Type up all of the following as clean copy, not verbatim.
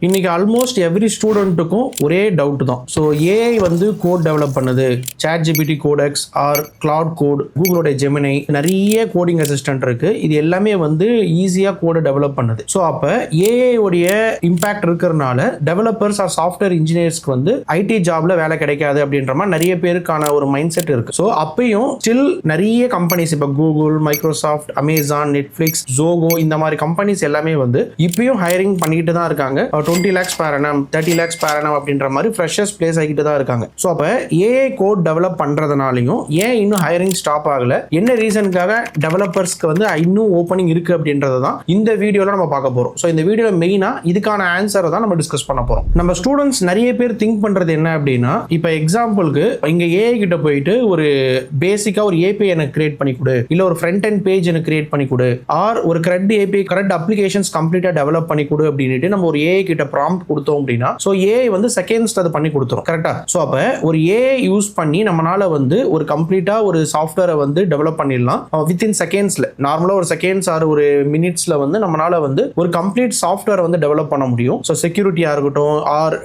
இன்னைக்கு almost every ஸ்டூடெண்ட்டுக்கும் ஒரே doubt தான். ஸோ ஏஐ வந்து கோட் டெவலப் பண்ணுது, ChatGPT Codex or Claude code, கூகுளோட ஜெமினை, நிறைய கோடிங் அசிஸ்டன்ட் இருக்கு. இது எல்லாமே வந்து ஈஸியாக கோடை டெவலப் பண்ணுது. ஸோ அப்போ ஏஐ உடைய இம்பாக்ட் இருக்கிறதுனால டெவலப்பர்ஸ் ஆர் சாஃப்ட்வேர் இன்ஜினியர்ஸ்க்கு வந்து ஐடி ஜாப்ல வேலை கிடைக்காது அப்படின்ற மாதிரி நிறைய பேருக்கான ஒரு மைண்ட் செட் இருக்கு. ஸோ அப்பயும் ஸ்டில் நிறைய கம்பெனிஸ், இப்போ Google, Microsoft, Amazon, Netflix, Zoho, இந்த மாதிரி கம்பெனிஸ் எல்லாமே வந்து இப்பயும் ஹையரிங் பண்ணிக்கிட்டு தான் இருக்காங்க. 20 lakhs per annum, 30 lakhs per annum அப்படின்ற மாதிரி ஃப்ரெஷர்ஸ் பிளேஸ் ஆகிட்டு தான் இருக்காங்க. ஸோ அப்போ ஏஐ கோட் டெவலப் பண்ணுறதுனாலையும் ஏன் இன்னும் ஹையரிங் ஸ்டாப் ஆகல, என்ன ரீசனுக்காக டெவலப்பர்ஸ்க்கு வந்து இன்னும் ஓப்பனிங் இருக்கு அப்படின்றது தான் இந்த வீடியோவில் நம்ம பார்க்க போகிறோம். ஸோ இந்த வீடியோவில் மெயினாக இதுக்கான ஆன்சரை தான் நம்ம டிஸ்கஸ் பண்ண போகிறோம். நம்ம ஸ்டூடெண்ட்ஸ் நிறைய பேர் திங்க் பண்ணுறது என்ன அப்படின்னா, இப்போ எக்ஸாம்பிளுக்கு இங்கே ஏஐ கிட்ட போயிட்டு ஒரு பேசிக்காக ஒரு ஏபிஐ எனக்கு கிரியேட் பண்ணி கொடு, இல்லை ஒரு ஃப்ரண்ட் அண்ட் பேஜ் எனக்கு கிரியேட் பண்ணி கொடு, ஆர் ஒரு கரெக்ட் ஏபிஐ கரெக்ட் அப்ளிகேஷன்ஸ் கம்ப்ளீட்டாக டெவலப் பண்ணி கொடு அப்படின்ட்டு நம்ம ஒரு ஏஐ கிட்ட ப்ராம்ப்ட் கொடுத்தோம் அப்படின்னா, சோ ஏஐ வந்து செகண்ட்ஸ் அது பண்ணி கொடுத்துரும். கரெக்ட்டா? சோ அப்ப ஒரு ஏஐ யூஸ் பண்ணி நம்மனால வந்து ஒரு கம்ப்ளீட்டா ஒரு சாஃப்ட்வேரை வந்து டெவலப் பண்ணிடலாம் வித்தின் செகண்ட்ஸ்ல. நார்மலா ஒரு செகண்ட்ஸ் ஆர் ஒரு மினிட்ஸ்ல வந்து நம்மனால வந்து ஒரு கம்ப்ளீட் சாஃப்ட்வேர் வந்து டெவலப் பண்ண முடியும். ஸோ செக்யூரிட்டியா இருக்கட்டும் ஆர்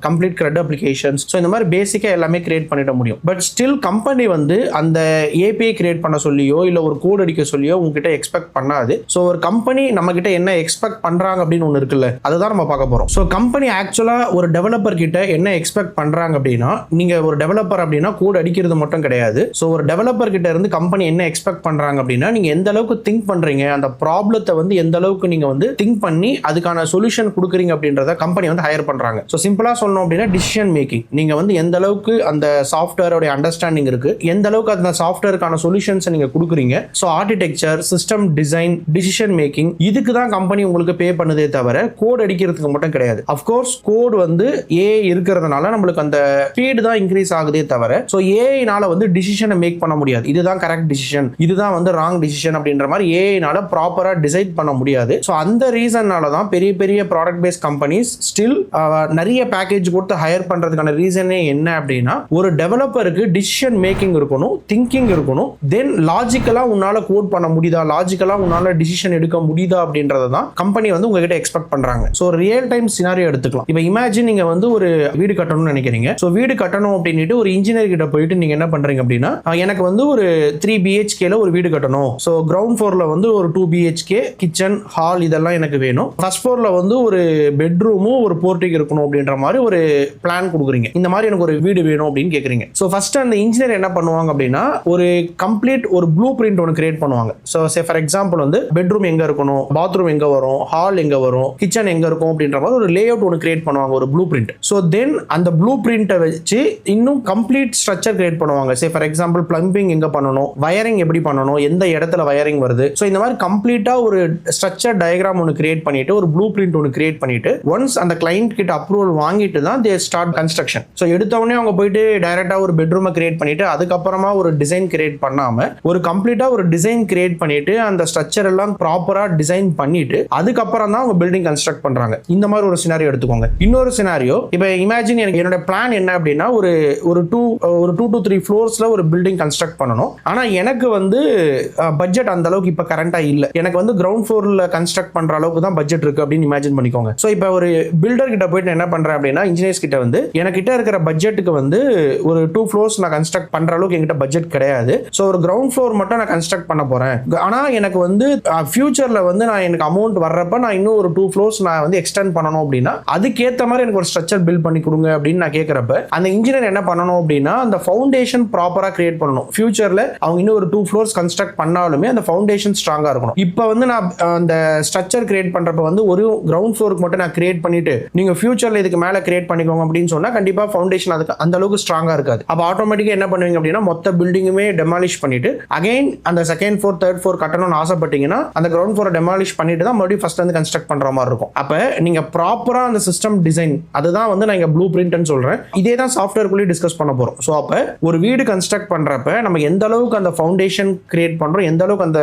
கம்ப்ளீட் கிரெட் அப்ளிகேஷன்ஸ், ஸோ இந்த மாதிரி பேசிக்கா எல்லாமே கிரியேட் பண்ணிட முடியும். பட் ஸ்டில் கம்பெனி வந்து அந்த ஏபிஐ கிரியேட் பண்ண சொல்லியோ இல்ல ஒரு கோட் அடிக்க சொல்லியோ உங்ககிட்ட எக்ஸ்பெக்ட் பண்ணாது. ஸோ ஒரு கம்பெனி நம்ம கிட்ட என்ன எக்ஸ்பெக்ட் பண்றாங்க அப்படின்னு ஒன்று இருக்குல்ல, அதுதான் நம்ம பார்க்க போறோம். ஸோ கம்பெனி ஆக்சுவலா ஒரு டெவலப்பர் கிட்ட என்ன எக்ஸ்பெக்ட் பண்றாங்க அப்படின்னா, நீங்க ஒரு டெவலப்பர் அப்படின்னா கோட் அடிக்கிறது மட்டும் கிடையாது. ஸோ ஒரு டெவலப்பர் கிட்ட இருந்து கம்பெனி என்ன எக்ஸ்பெக்ட் பண்றாங்க அப்படின்னா, நீங்க எந்த அளவுக்கு திங்க் பண்றீங்க, அந்த ப்ராப்ளத்தை வந்து எந்த அளவுக்கு நீங்க வந்து திங்க் பண்ணி அதுக்கான சொல்யூஷன் கொடுக்குறீங்க அப்படின்றத கம்பெனி வந்து ஹையர் பண்றாங்க. ஸோ சிம்பிளா சொல்லணும் அப்படின்னா டிசிஷன் மேக்கிங், நீங்க வந்து எந்த அளவுக்கு அந்த சாஃப்ட்வேரோட அண்டர்ஸ்டாண்டிங் இருக்கு, எந்த அளவுக்கு அந்த சாஃப்ட்வேருக்கான சொல்யூஷன்ஸ் நீங்க கொடுக்குறீங்க. So architecture, system design, decision making, இதுக்கு தான் கம்பெனி உங்களுக்கு பே பண்ணுதே தவிர கோட் அடிக்கிறதுக்கு மட்டும் கிடையாது. அஃப்கோர்ஸ் கோட் வந்து ஏஐ இருக்கிறதுனால நம்மளுக்கு அந்த ஸ்பீடு தான் இன்க்ரீஸ் ஆகுதே தவிர, ஸோ ஏஐனால வந்து டிசிஷனை மேக் பண்ண முடியாது. இதுதான் கரெக்ட் டிசிஷன், இதுதான் வந்து ராங் டிசிஷன் அப்படின்ற மாதிரி ஏஐனால ப்ராப்பரா டிசைட் பண்ண முடியாது. ஸோ அந்த ரீசன்னால தான் பெரிய பெரிய ப்ராடக்ட் பேஸ்ட் கம்பெனிஸ் ஸ்டில் நிறைய பேக்கேஜ் கொடுத்து ஹையர் பண்றதுக்கான ரீசனே என்ன அப்படின்னா, ஒரு டெவலப்பருக்கு டிசிஷன் மேக்கிங் இருக்கணும், திங்கிங் இருக்கணும், தென் லாஜிக்கலா உன்னால கோட் பண்ண முடியுதா, லாஜிக்கலா உன்னால டிசிஷன் எடுக்க முடியுதா அப்படின்றத தான் கம்பெனி வந்து உங்ககிட்ட எக்ஸ்பெக்ட் பண்றாங்க. ஸோ ரியல் டைம் சினாரியோ எடுத்துக்கலாம். இப்போ இமேஜின் நீங்க வந்து ஒரு வீடு கட்டணும்னு நினைக்கிறீங்க. ஸோ வீடு கட்டணும் அப்படின்ட்டு ஒரு இன்ஜினியர் கிட்ட போயிட்டு நீங்க என்ன பண்றீங்க அப்படின்னா, எனக்கு வந்து ஒரு 3 BHKல ஒரு வீடு கட்டணும். ஸோ கிரவுண்ட் ஃப்ளோர்ல வந்து ஒரு 2 BHK கிச்சன், ஹால் இதெல்லாம் எனக்கு வேணும். ஃபர்ஸ்ட் ஃப்ளோர்ல வந்து ஒரு பெட்ரூமும் ஒரு போர்ட்டிக் இருக்கணும் அப்படின்ற மாதிரி ஒரு பிளான் கொடுக்குறீங்க. இந்த மாதிரி எனக்கு ஒரு வீடு வேணும் அப்படின்னு கேட்குறீங்க. ஸோ ஃபர்ஸ்ட் அந்த இன்ஜினியர் என்ன பண்ணுவாங்க அப்படின்னா, ஒரு கம்ப்ளீட் ஒரு ப்ளூ பிரிண்ட் ஒன்று கிரியேட் பண்ணுவாங்க. ஸோ ஃபார் எக்ஸாம்பிள் வந்து பெட்ரூம் எங்க இருக்கணும், பாத்ரூம் எங்க வரும், ஹால் எங்க வரும், கிச்சன் எங்க இருக்கும் அப்படின்ற மாதிரி ஒரு லே அவுட் ஒன்று கிரியேட் பண்ணுவாங்க, ஒரு ப்ளூ பிரிண்ட். ஸோ தென் அந்த ப்ளூ பிரிண்ட்டை வச்சு இன்னும் கம்ப்ளீட் ஸ்ட்ரக்சர் கிரியேட் பண்ணுவாங்க. ஃபார் எக்ஸாம்பிள் பிளம்பிங் எங்க பண்ணணும், வயரிங் எப்படி பண்ணணும், எந்த இடத்துல வயரிங் வருது. ஸோ இந்த மாதிரி கம்ப்ளீட்டா ஒரு ஸ்ட்ரக்சர் டயக்ராம் ஒன்று கிரியேட் பண்ணிட்டு ஒரு ப்ளூ பிரிண்ட் ஒன்று கிரியேட் பண்ணிட்டு ஒன்ஸ் அந்த கிளைண்ட் கிட்ட அப்ரூவல் வாங்கிட்டு தான் தே ஸ்டார்ட் கன்ஸ்ட்ரக்ஷன். ஸோ எடுத்தவொடனே அவங்க போயிட்டு டைரக்டா ஒரு பெட்ரூமை கிரியேட் பண்ணிட்டு அதுக்கப்புறமா ஒரு டிசைன் கிரியேட் பண்ணாம ஒரு கம்ப்ளீட்டா ஒரு டிசைன் கிரியேட் பண்ணிட்டு அந்த ஸ்ட்ரக்சர் எல்லாம் ப்ராப்பரா டிசைன் பண்ணிட்டு அதுக்கப்புறம் தான் அவங்க பில்டிங் கன்ஸ்ட்ரக்ட் பண்றாங்க. இந்த மாதிரி ஒரு சினாரியோ எடுத்துக்கோங்க. இன்னொரு சினாரியோ, இப்போ இமேஜின் எனக்கு என்னோட பிளான் என்ன அப்படின்னா, ஒரு 2 to 3 ஃப்ளோர்ஸ்ல ஒரு பில்டிங் கன்ஸ்ட்ரக்ட் பண்ணணும். ஆனா எனக்கு வந்து பட்ஜெட் அந்த அளவுக்கு இப்ப கரண்டா இல்ல. எனக்கு வந்து கிரவுண்ட் ஃப்ளோர்ல கன்ஸ்ட்ரக்ட் பண்ற அளவுக்கு தான் பட்ஜெட் இருக்கு அப்படின்னு இமேஜின் பண்ணிக்கோங்க. சோ இப்போ ஒரு பில்டர் கிட்ட போயிட்டு என்ன பண்றேன் அப்படின்னா, இன்ஜினியர்ஸ் கிட்ட வந்து எனக்கிட்ட இருக்கிற பட்ஜெட்டுக்கு வந்து ஒரு 2 ஃப்ளோர்ஸ் நான் கன்ஸ்ட்ரக்ட் பண்ற அளவுக்கு என்கிட்ட பட்ஜெட் கிடையாது. சோ ஒரு கிரவுண்ட் ஃப்ளோர் மட்டும் நான் கன்ஸ்ட்ரக்ட் பண்ண போறேன். ஆனா எனக்கு வந்து ஃபியூச்சர்ல வந்து நான் எனக்கு அமௌண்ட் வர்றப்ப நான் இன்னும் ஒரு 2 ஃப்ளோர்ஸ் நான் வந்து எக்ஸ்டெண்ட் பண்ணணும் அப்படின்னா அதுக்கேற்ற மாதிரி எனக்கு ஒரு ஸ்ட்ரக்சர் பில்ட் பண்ணி கொடுங்க அப்படின்னு நான் கேட்கறப்ப அந்த இன்ஜினியர் என்ன பண்ணணும் அப்படின்னா, அந்த ஃபவுண்டேஷன் ப்ராப்பரா கிரியேட் பண்ணணும். ஃபியூச்சர்ல அவங்க இன்னும் ஒரு 2 ஃப்ளோர்ஸ் கன்ஸ்ட்ரக்ட் பண்ணாலுமே அந்த ஃபவுண்டேஷன் ஸ்ட்ராங்கா இருக்கணும். இப்போ வந்து நான் அந்த ஸ்ட்ரக்சர் கிரியேட் பண்றப்ப வந்து ஒரு கிரவுண்ட் ஃப்ளோருக்கு மட்டும் நான் கிரியேட் பண்ணிட்டு நீங்க ஃபியூச்சர்ல இதுக்கு மேல கிரியேட் பண்ணிக்கோங்க அப்படின்னு சொன்னா கண்டிப்பா ஃபவுண்டேஷன் அதுக்கு அந்த அளவுக்கு ஸ்ட்ராங்கா இருக்காது. அப்ப ஆட்டோமேட்டிக்கா என்ன பண்ணுவீங்க அப்படின்னா, மொத்த பில்டிங்குமே டெமாலிஷ் பண்ணிட்டு அகைன் அந்த செகண்ட் ஃப்ளோர் தேர்ட் ஃப்ளோர் கட்டணும்னு ஆசைப்பட்டீங்கன்னா அந்த கிரவுண்ட் ஃப்ளோரை டெமாலிஷ் பண்ணிட்டு தான் மறுபடியும் ஃபர்ஸ்ட் வந்து கன்ஸ்ட்ரக்ட் பண்ற மாதிரி இருக்கும். அப்ப நீங்க ப்ராப்பரா அந்த சிஸ்டம் டிசைன், அதுதான் வந்து நான் இங்க ப்ளூ பிரிண்ட்னு சொல்றேன். இதே தான் சாஃப்ட்வேர்க்குள்ளே டிஸ்கஸ் பண்ண போறோம். ஸோ அப்ப ஒரு வீடு கன்ஸ்ட்ரக்ட் பண்றப்ப நம்ம எந்த அளவுக்கு அந்த ஃபவுண்டேஷன் கிரியேட் பண்றோம், எந்த அளவுக்கு அந்த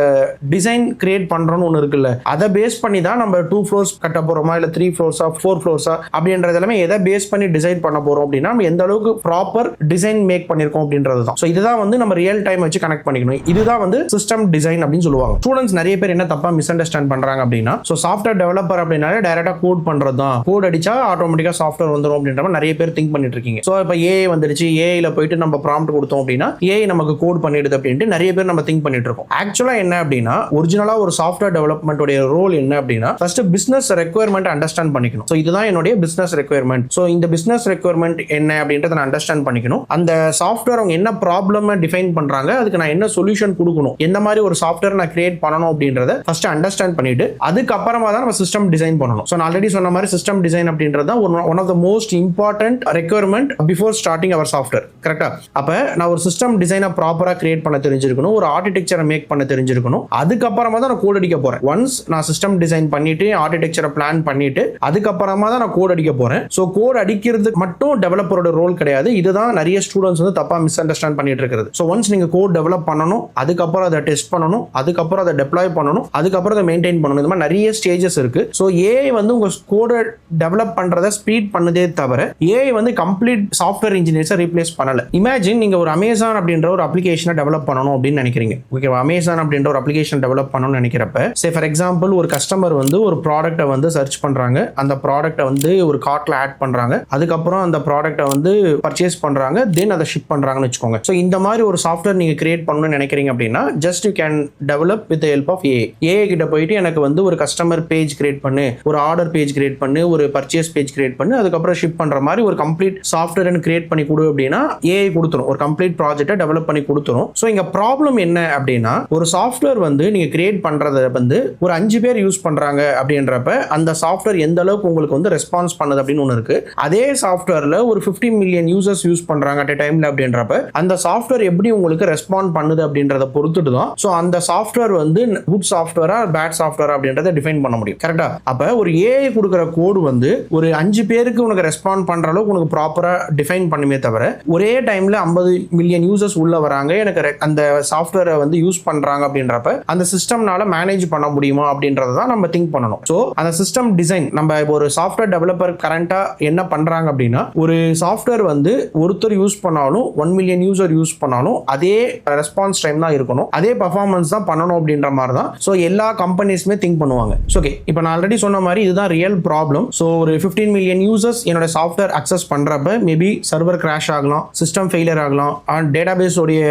டிசைன் கிரியேட் பண்றோம்னு ஒன்று இருக்குல்ல, அதை பேஸ் பண்ணி தான் நம்ம 2 ஃப்ளோர்ஸ் கட்ட போறோமா இல்ல 3 ஃப்ளோர்ஸா 4 ஃப்ளோர்ஸா அப்படின்றது எல்லாமே எதை பேஸ் பண்ணி டிசைன் பண்ண போறோம் அப்படின்னா நம்ம எந்த அளவுக்கு ப்ராப்பர் டிசைன் மேக் பண்ணிருக்கோம் அப்படின்றது தான். ஸோ இதுதான் வந்து நம்ம ரியல் டைம் வச்சு கனெக்ட் பண்ணிக்கணும். இதுதான் வந்து சிஸ்டம் டிசைன் அப்படின்னு சொல்லுவாங்க. ஸ்டூடெண்ட்ஸ் நிறைய பேர் என்ன தப்பா மிஸ் அண்டர்ஸ்டாண்ட் பண்றாங்க அப்படின்னா, ஸோ சாஃப்ட்வேர் டெவலப்பர் அப்படின்னாலே டைரக்டா கோட் பண்றது தான், கோட் அடிச்சா ஆட்டோமேட்டிக்கா சாஃப்ட்வேர் வந்துடும் அப்படின்ற மாதிரி நிறைய பேர் திங்க் பண்ணிட்டு இருக்கீங்க. ஸோ இப்போ ஏஐ வந்துடுச்சு, ஏஐல போயிட்டு நம்ம ப்ராம்ப்ட் கொடுத்தோம் அப்படின்னா ஏஐ நமக்கு கோட் பண்ணிடுது அப்படின்ட்டு நிறைய பேர் நம்ம திங்க் பண்ணிட்டு இருக்கோம். ஆக்சுவலா என்ன அப்படின்னா ஒரிஜினலா ஒரு சாஃப்ட்வேர் டெவலப்மெண்ட் ரோல் என்ன அப்படின்னா ஃபர்ஸ்ட் பிசினஸ் ரெக்யர்மெண்ட் அண்டர்ஸ்டாண்ட் பண்ணிக்கணும். ஸோ இதுதான் என்னுடைய பிசினஸ் ரெக்யர்மெண்ட். ஸோ இந்த பிசினஸ் ரெக்யர்மெண்ட் என்ன அப்படின்றத நான் அண்டர்ஸ்டாண்ட் பண்ணிக்கணும். அந்த சாஃப்ட்வேர் அவங்க என்ன ப்ராப்ளம் டிஃபைன் பண்றாங்க, அதுக்கு நான் என்ன சொல்யூஷன் கொடுக்கணும், எந்த மாதிரி ஒரு சாஃப்ட்வேர் நான் கிரியேட் பண்ணணும் அப்படின்றத ஃபர்ஸ்ட் அண்டர்ஸ்டாண்ட் பண்ணிட்டு அதுக்கப்புறமா தான் நம்ம சிஸ்டம் டிசைன் பண்ணணும். ஸோ நான் ஆல்ரெடி சொன்ன மாதிரி சிஸ்டம் டிசைன் அப்படின்றது தான் one of the most important requirement before starting our software. கரெக்டா? அப்ப நான் ஒரு சிஸ்டம் டிசைனை ப்ராப்பரா கிரியேட் பண்ண தெரிஞ்சிருக்கணும், ஒரு ஆர்கிடெக்சரை மேக் பண்ண தெரிஞ்சிருக்கணும், அதுக்கப்புறமா தான் நான் கோட் அடிக்க போறேன். ஒன்ஸ் நான் சிஸ்டம் டிசைன் பண்ணிட்டு ஆர்கிடெக்சரை பிளான் பண்ணிட்டு அதுக்கப்புறமா தான் நான் கோட் அடிக்க போறேன். ஸோ கோட் அடிக்கிறதுக்கு மட்டும் டெவலப்பரோட ரோல் கிடையாது. இதுதான் நிறைய ஸ்டூடெண்ட்ஸ் வந்து தப்பா மிஸ் அண்டர்ஸ்டாண்ட் பண்ணிட்டு இருக்கிறது. ஸோ ஒன்ஸ் நீங்க கோட் டெவலப் பண்ணணும், அதுக்கப்புறம் அதை டெஸ்ட் பண்ணணும், அதுக்கப்புறம் அதை டெப்ளாய் பண்ணணும், அதுக்கப்புறம் அதை மெயின்டைன் பண்ணணும். இந்த மாதிரி நிறைய ஸ்டேஜஸ் இருக்கு. ஸோ ஏஐ வந்து உங்க கோடை டெவலப் பண்றதை ஸ்பீட் பண்ணதே தவிர ஏஐ வந்து கம்ப்ளீட் சாஃப்ட்வேர் இன்ஜினியர்ஸை ரீப்ளேஸ் பண்ணல. இமேஜின் நீங்க ஒரு அமேசான் அப்படின்ற ஒரு அப்ளிகேஷனை டெவலப் பண்ணணும் அப்படின்னு நினைக்கிறீங்க. ஓகேவா? அமேசான் அப்படின்ற ஒரு அப்ளிகேஷன் டெவலப் பண்ணணும்னு நினைக்கிறப்ப சே ஃபார் எக்ஸாம்பிள் ஒரு கஸ்டமர் வந்து ஒரு ப்ராடக்ட்டை வந்து சர்ச் பண்றாங்க, அந்த ப்ராடக்ட்டை வந்து ஒரு கார்ட்ல ஆட் பண்றாங்க, அதுக்கப்புறம் அந்த ப்ராடக்ட்டை வந்து பர்ச்சேஸ் பண்றாங்க, தென் அதை ஷிப் பண்றாங்கன்னு வச்சுக்கோங்க. ஸோ இந்த மாதிரி ஒரு சாஃப்ட்வேர் நீங்க கிரியேட் பண்ணணும்னு நினைக்கிறீங்க அப்படின்னா just you can develop with help of AI. AI கிட்ட போயிட்டு எனக்கு வந்து ஒரு கஸ்டமர் பேஜ் கிரியேட் பண்ணு, ஒரு ஆர்டர் பேஜ் கிரியேட் பண்ணு, ஒரு பர்ச்சேஸ் பேஜ் கிரியேட் பண்ணு, அதுக்கப்புறம் ஷிப் பண்ற மாதிரி ஒரு கம்ப்ளீட் சாஃப்ட்வேர் கிரியேட் பண்ணி கொடு அப்படின்னா ஏஐ கொடுத்துரும், ஒரு கம்ப்ளீட் ப்ராஜெக்ட்டை டெவலப் பண்ணி கொடுத்துரும். ஸோ இங்க ப்ராப்ளம் என்ன அப்படின்னா ஒரு சாஃப்ட்வேர் வந்து நீங்க கிரியேட் பண்றத வந்து ஒரு 5 பேர் யூஸ் பண்றாங்க அப்படின்றப்ப அந்த சாஃப்ட்வேர் எந்த அளவுக்கு உங்களுக்கு வந்து ரெஸ்பான்ஸ் பண்ணுது அப்படின்னு ஒன்று இருக்கு. அதே சாஃப்ட்வேர்ல ஒரு 50 மில்லியன் யூசர்ஸ் யூஸ் பண்றாங்க அட் டைம்ல அப்படின்றப்ப அந்த சாஃப்ட்வேர் எப்படி உங்களுக்கு ரெஸ்பாண்ட் பண்ணுது அப்படின்றத பொறுத்துட்டு தான் ஸோ அந்த சாஃப்ட்வேர் வந்து குட் சாஃப்ட்வேரா பேட் சாஃப்ட்வேரா அப்படின்றத டிஃபைன் பண்ண முடியும். கரெக்டா? அப்ப ஒரு ஏஐ கொடுக்குற கோடு வந்து ஒரு 5 பேருக்கு உனக்கு ரெஸ்பாண்ட் பண்ற அளவுக்கு உனக்கு ப்ராப்பரா டிஃபைன் பண்ணுமே தவிர ஒரே டைம்ல 50 மில்லியன் யூசர்ஸ் உள்ள வராங்க, எனக்கு அந்த சாஃப்ட்வேரை வந்து யூஸ் பண்றாங்க அப்படின்றப்ப அந்த சிஸ்டம்னால மேனேஜ் பண்ண முடியுமா அப்படின்றத தான் நம்ம திங்க் பண்ணணும். ஸோ அந்த சிஸ்டம் டிசைன் நம்ம ஒரு சாஃப்ட்வேர் டெவலப்பர் கரண்டா என்ன பண்றாங்க அப்படின்னா ஒரு சாஃப்ட்வேர் வந்து ஒருத்தர் யூஸ் பண்ணாலும் 1 மில்லியன் யூசர் யூஸ் பண்ணாலும் அதே ரெஸ்பான்ஸ் டைம் தான் இருக்கணும், அதே பர்ஃபார்மன்ஸ் தான் பண்ணணும் அப்படின்ற மாதிரி தான் ஸோ எல்லா கம்பெனிஸுமே திங்க் பண்ணுவாங்க. ஓகே, இப்போ நான் ஆல்ரெடி சொன்ன மாதிரி இதுதான் ரியல் ப்ராப்ளம். ஸோ ஒரு 15 மில்லியன் யூசர்ஸ் என்னோட சாஃப்ட்வேர் அக்சஸ் பண்றப்ப மேபி சர்வர் கிராஷ் ஆகலாம், சிஸ்டம் ஃபெயிலியர் ஆகலாம், டேட்டாபேஸ் உடைய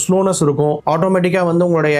ஸ்லோனஸ் இருக்கும், ஆட்டோமேட்டிக்கா வந்து உங்களுடைய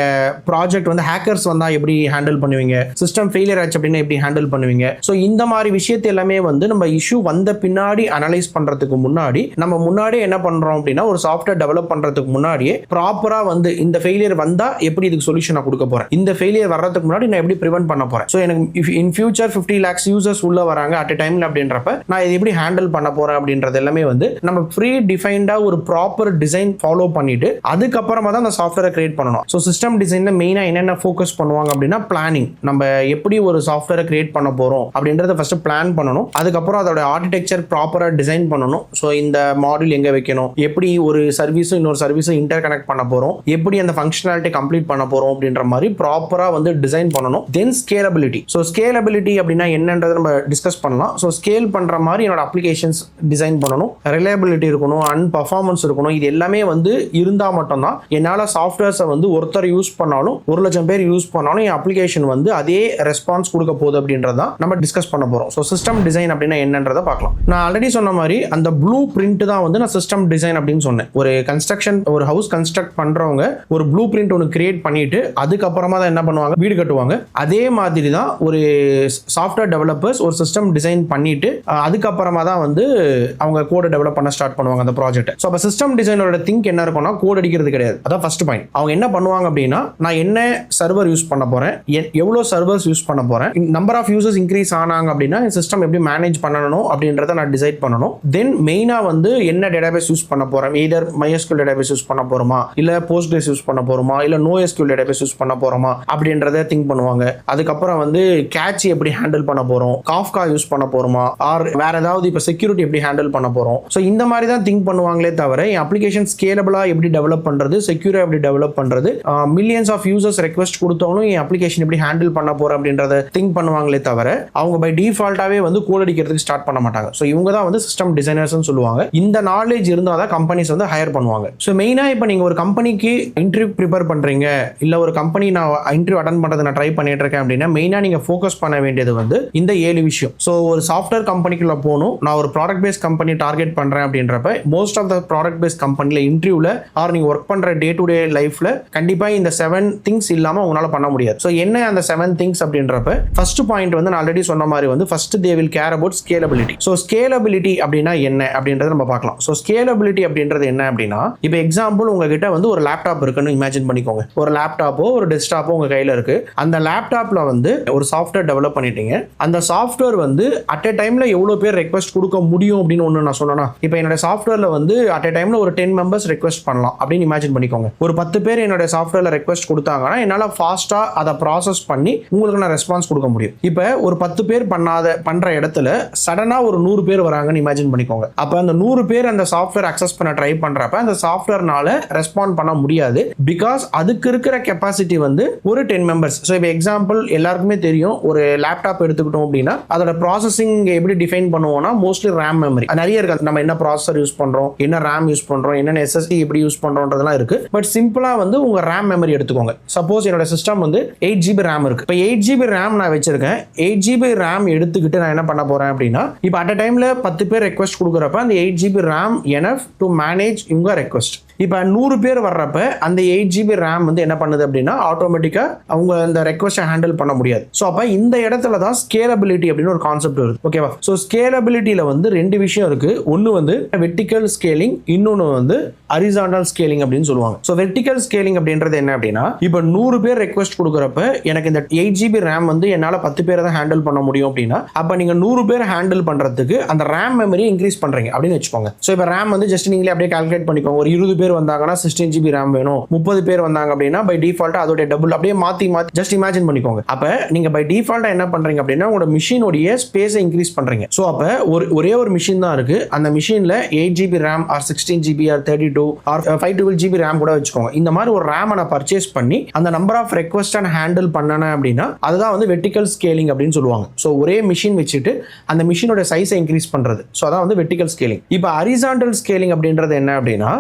ப்ராஜெக்ட் வந்து ஹேக்கர்ஸ் வந்தா எப்படி ஹேண்டில் பண்ணுவீங்க, சிஸ்டம் ஃபெயிலியர் ஆச்சு அப்படின்னா எப்படி ஹேண்டில் பண்ணுவீங்க. ஸோ இந்த மாதிரி விஷயத்தை எல்லாமே வந்து நம்ம இஷ்யூ வந்த பின்னாடி அனலைஸ் பண்றதுக்கு முன்னாடி நம்ம முன்னாடியே என்ன பண்றோம் அப்படின்னா ஒரு சாஃப்ட்வேர் டெவலப் பண்றதுக்கு முன்னாடியே ப்ராப்பரா வந்து இந்த ஃபெயிலியர் வந்தா எப்படி இதுக்கு சொல்யூஷன் கொடுக்க போறேன், இந்த ஃபெயிலியர் வர்றதுக்கு முன்னாடி நான் எப்படி ப்ரிவென்ட் பண்ண போறேன், ஸோ எனக்கு இன் ஃபியூச்சர் 50 lakhs யூசர்ஸ் உள்ள வராங்க அட் டைம்ல அப்படின்றப்ப நான் இதை எப்படி ஹேண்டில் பண்ண போறேன் அப்படின்றது எல்லாமே வந்து நம்ம ப்ரீ டிஃபைன்டா ஒரு ப்ராப்பர் டிசைன் ஃபாலோ பண்ணிட்டு அதுக்கப்புறமா தான் அந்த சாஃப்ட்வேரை கிரியேட் பண்ணணும். ஸோ சிஸ்டம் டிசைன்ல மெயினா என்னென்ன ஃபோக்கஸ் பண்ணுவாங்க அப்படின்னா பிளானிங். நம்ம எப்படி ஒரு சாஃப்ட்வேரை கிரியேட் பண்ண போறோம் அப்படின்றத ஃபர்ஸ்ட் பிளான் பண்ணணும், அதுக்கப்புறம் அதோட ஆர்கிடெக்சர் ப்ராப்பரா டிசைன் பண்ணணும். ஸோ இந்த மாடியூல் எங்க வைக்கணும், எப்படி ஒரு சர்வீஸும் இன்னொரு சர்வீஸும் இன்டர் கனெக்ட் பண்ண போறோம், எப்படி அந்த ஃபங்க்ஷனாலிட்டி கம்ப்ளீட் பண்ண போறோம் அப்படின்ற மாதிரி ப்ராப்பரா வந்து டிசைன் பண்ணணும். தென் ஸ்கேலபிலிட்டி. ஸோ ஸ்கேலபிலிட்டி அப்படின்னா என்னன்றதை நம்ம டிஸ்கஸ் பண்ணலாம். ஸோ ஸ்கேல் பண்ற மாதிரி என்னோட அப்ளிகேஷன்ஸ் டிசைன் பண்ணணும், ரிலையபிலிட்டி இருக்கணும், அண்ட் பர்ஃபார்மன்ஸ் இருக்கணும். இது எல்லாமே வந்து இருந்தா மட்டும்தான் என்னால சாஃப்ட்வேர்ஸை வந்து ஒருத்தர் யூஸ் பண்ணாலும் 1,00,000 பேர் யூஸ் பண்ணாலும் என் அப்ளிகேஷன் வந்து அதே ரெஸ்பான்ஸ் கொடுக்க போகுது அப்படின்றத நம்ம டிஸ்கஸ் பண்ண போறோம். ஸோ சிஸ்டம் டிசைன் அப்படின்னா என்னன்றதை பார்க்கலாம். நான் ஆல்ரெடி சொன்ன மாதிரி அந்த ப்ளூ பிரிண்ட் தான் வந்து நான் சிஸ்டம் டிசைன் அப்படின்னு சொன்னேன். ஒரு கன்ஸ்ட்ரக்ஷன் ஒரு ஹவுஸ் கன்ஸ்ட்ரக்ட் பண்றவங்க ஒரு ப்ளூ பிரிண்ட் ஒன்று கிரியேட் பண்ணிட்டு அதுக்கப்புறமா தான் என்ன பண்ணுவாங்க, வீடு கட்டுவாங்க. அதே மாதிரி தான் ஒரு சாஃப்ட்வேர் டெவலப்பர்ஸ் ஒரு சிஸ்டம் டிசைன் பண்ணிட்டு அதுக்கப்புறமா தான் வந்து அவங்க கோடை டெவலப் பண்ண ஸ்டார்ட் பண்ணுவாங்க அந்த ப்ராஜெக்ட். ஸோ அப்போ சிஸ்டம் டிசைனோட திங்க் என்ன இருக்கும்னா கோட் அடிக்கிறது கிடையாது. அதான் ஃபர்ஸ்ட் பாயிண்ட். அவங்க என்ன பண்ணுவாங்க அப்படின்னா நான் என்ன சர்வர் யூஸ் பண்ண போறேன், எவ்வளவு சர்வர்ஸ் யூஸ் பண்ண போறேன், நம்பர் ஆஃப் யூசர்ஸ் இன்க்ரீஸ் ஆனாங்க அப்படின்னா சிஸ்டம் எப்படி மேனேஜ் பண்ணணும் அப்படின்றத நான் டிசைட் பண்ணணும். தென் மெயினா வந்து என்ன டேட்டாபேஸ் யூஸ் பண்ண போறேன், எய்தர் MySQL டேட்டாபேஸ் யூஸ் பண்ண போறோமா, இல்ல Postgres யூஸ் பண்ண போறோமா, இல்ல NoSQL டேட்டாபேஸ் யூஸ் பண்ண போறோமா அப்படின்றத திங்க் பண்ணுவாங்க. அதுக்கப்புறம் வந்து கேட்ச் எப்படி ஹேண்டில் பண்ண போறோம், Kafka யூஸ் பண்ண போறோமா, ஆர் வேற ஏதாவது இப்போ செக்யூரிட்டி எப்படி ஹேண்டில் பண்ண போறோம். ஸோ இந்த மாதிரி தான் திங்க் பண்ணுவாங்களே தவிர என் அப்ளிகேஷன் ஸ்கேலபிளா எப்படி டெவலப் பண்றது, செக்யூரா எப்படி டெவலப் பண்றது, மில்லியன்ஸ் ஆஃப் யூசர்ஸ் ரெக்வெஸ்ட் கொடுத்தாலும் என் அப்ளிகேஷன் எப்படி ஹேண்டில் பண்ண போறேன் அப்படின்றத திங்க் பண்ணுவாங்களே தவிர அவங்க பை டிஃபால்ட்டாவே வந்து கோட் அடிக்கிறதுக்கு ஸ்டார்ட் பண்ண மாட்டாங்க. ஸோ இவங்க தான் வந்து சிஸ்டம் டிசைனர்ஸ் சொல்லுவாங்க. இந்த நாலேஜ் இருந்தால் தான் கம்பெனிஸ் வந்து ஹையர் பண்ணுவாங்க. ஸோ மெயினா இப்போ நீங்க ஒரு கம்பெனிக்கு இன்டர்வியூ ப்ரிப்பேர் பண்றீங்க, இல்ல ஒரு கம்பெனி நான் இன்டர்வியூ அட்டன் பண்றது நான் ட்ரை பண்ணிட்டு இருக்கேன் அப்படின்னா மெயினா நீங்க ஃபோக்கஸ் பண்ண வேண்டியது வந்து இந்த 7 விஷயம். ஸோ ஒரு சாஃப்ட்வேர் கம்பெனிக்குள்ள போகணும், நான் ஒரு ப்ராடக்ட் பேஸ்ட் கம்பெனி டார்கெட் பண்றேன் அப்படின்றப்ப most of the product based கம்பெனில இன்டர்வியூல ஆர் நீங்க ஒர்க் பண்ற டே டு டே லைஃப்ல கண்டிப்பா இந்த 7 திங்ஸ் இல்லாம உங்களால பண்ண முடியாது. ஸோ என்ன அந்த 7 திங்ஸ் அப்படின்றப்ப ஃபர்ஸ்ட் பாயிண்ட் வந்து நான் ஆல்ரெடி சொன்ன மாதிரி வந்து first they will care about scalability. So scalability அப்படின்னா என்ன அப்படின்றத நம்ம பார்க்கலாம். ஸோ ஸ்கேலபிலிட்டி அப்படின்றது என்ன அப்படின்னா, இப்போ எக்ஸாம்பிள் உங்ககிட்ட வந்து ஒரு லேப்டாப் இருக்குன்னு இமேஜின் பண்ணிக்கோங்க. ஒரு லேப்டாப்போ ஒரு டெஸ்க்டாப்போ உங்க கையில இருக்கு. அந்த லேப்டாப்ல வந்து ஒரு சாஃப்ட்வேர் டெவலப் பண்ணிட்டீங்க. அந்த சாஃப்ட்வேர் வந்து அட் எ டைம்ல எவ்வளவு பேர் ரெக்வஸ்ட் கொடுக்க முடியும் அப்படின்னு ஒன்று நான் சொன்னேன்னா, இப்போ என்னோட சாஃப்ட்வேர்ல வந்து அட் எ டைம்ல ஒரு 10 மெம்பர்ஸ் ரெக்வஸ்ட் பண்ணலாம் அப்படின்னு இமேஜின் பண்ணிக்கோங்க. ஒரு 10 பேர் என்னோட சாஃப்ட்வேர்ல ரெக்வஸ்ட் கொடுத்தாங்கன்னா என்னால் ஃபாஸ்டா அதை ப்ராசஸ் பண்ணி உங்களுக்கு நான் ரெஸ்பான்ஸ் கொடுக்க முடியும். இப்போ ஒரு 10 பேர் பண்ற இடத்துல சடனா ஒரு 100 பேர் வராங்கன்னு இமேஜின் பண்ணிக்கோங்க. அப்ப அந்த 100 பேர் அந்த சாஃப்ட்வேர் அக்சஸ் பண்ண ட்ரை பண்றப்ப அந்த சாஃப்ட்வேர்னால ரெஸ்பாண்ட் பண்ண முடியாது. பிகாஸ் அதுக்கு இருக்கிற கெப்பாசிட்டி வந்து ஒரு 10 மெம்பர்ஸ். ஸோ இப்போ எக்ஸாம்பிள் எல்லாருக்குமே தெரியும், ஒரு லேப்டாப் எடுத்துக்கிட்டோம் அப்படின்னா அதோட ப்ராசஸிங் எப்படி டிஃபைன் பண்ணுவோம்னா மோஸ்ட்லி ரேம் மெமரி நிறைய இருக்கு. நம்ம என்ன ப்ராசஸர் யூஸ் பண்றோம், என்ன ரேம் யூஸ் பண்றோம், என்ன எஸ்எஸ்டி எப்படி யூஸ் பண்றோம்ன்றதெல்லாம் இருக்கு. பட் சிம்பிளா வந்து உங்க ரேம் மெமரி எடுத்துக்கோங்க. சப்போஸ் என்னோட சிஸ்டம் வந்து 8 GB ரேம் இருக்கு. இப்போ 8 GB ரேம் நான் வச்சிருக்கேன். 8 GB ரேம் எடுத்துக்கிட்டு நான் என்ன பண்ண போறேன் அப்படின்னா, இப்போ அட் அ டைம்ல 10 பேர் ரெக்வஸ்ட் கொடுக்குறப்ப அந்த 8 GB RAM enough to manage உங்க ரெக்வஸ்ட். இப்போ 100 பேர் வர்றப்ப அந்த 8 GB ரேம் வந்து என்ன பண்ணுது அப்படின்னா ஆட்டோமேட்டிக்கா அவங்க அந்த ரெக்வஸ்ட்டை ஹேண்டில் பண்ண முடியாது. ஸோ அப்போ இந்த இடத்துல தான் ஸ்கேலபிலிட்டி அப்படின்னு ஒரு கான்செப்ட் வருது. ஓகேவா? ஸோ ஸ்கேலபிலிட்டியில வந்து 2 விஷயம் இருக்கு. ஒன்று வந்து வெர்டிக்கல் ஸ்கேலிங், இன்னொன்று வந்து ஹரிசாண்டல் ஸ்கேலிங் அப்படின்னு சொல்லுவாங்க. ஸோ வெர்டிக்கல் ஸ்கேலிங் அப்படின்றது என்ன அப்படின்னா, இப்போ 100 பேர் ரெக்வஸ்ட் கொடுக்குறப்ப எனக்கு இந்த 8 GB ரேம் வந்து என்னால் 10 பேரை தான் ஹேண்டில் பண்ண முடியும் அப்படின்னா, அப்போ நீங்கள் 100 பேர் ஹேண்டில் பண்ணுறதுக்கு அந்த ரேம் மெமரி இன்க்ரீஸ் பண்ணுறீங்க அப்படின்னு வச்சுக்கோங்க. ஸோ இப்போ ரேம் வந்து ஜஸ்ட் நீங்களே அப்படியே கால்குலேட் பண்ணிக்கோங்க. ஒரு 20 பேர் வந்தாங்கன்னா 16 GB ரேம் வேணும். 30 பேர் வந்தாங்க அப்படின்னா பை டிஃபால்ட்டா அதோட டபுள் அப்படியே மாற்றி ஜஸ்ட் இமேஜின் பண்ணிக்கோங்க. அப்போ நீங்கள் பை டிஃபால்ட்டா என்ன பண்ணுறீங்க அப்படின்னா உங்களோட மிஷினோடைய ஸ்பேஸை இன்க்ரீஸ் பண்ணுறீங்க. ஸோ அப்போ ஒரே ஒரு மிஷின் தான் இருக்கு. அந்த மிஷினில் 8 GB RAM or 16 GB or 32 or 512 GB RAM கூட வச்சுக்கோங்க. இந்த மாதிரி ஒரு ரேமை நான் பர்ச்சேஸ் பண்ணி அந்த நம்பர் ஆஃப் ரெக்வஸ்ட் ஹேண்டில் பண்ணேன் அப்படின்னா அதுதான் வந்து வெர்டிக்கல் ஸ்கேலிங் அப்படின்னு சொல்லுவாங்க. ஸோ ஒரே மிஷின் வச்சுட்டு அந்த மிஷினோட சைஸை இன்க்ரீஸ் பண்றது. ஸோ அதான் வந்து வெர்டிக்கல் ஸ்கேலிங். இப்போ ஹரிசாண்டல் ஸ்கேலிங் அப்படின்றது என்ன அப்படின்னா,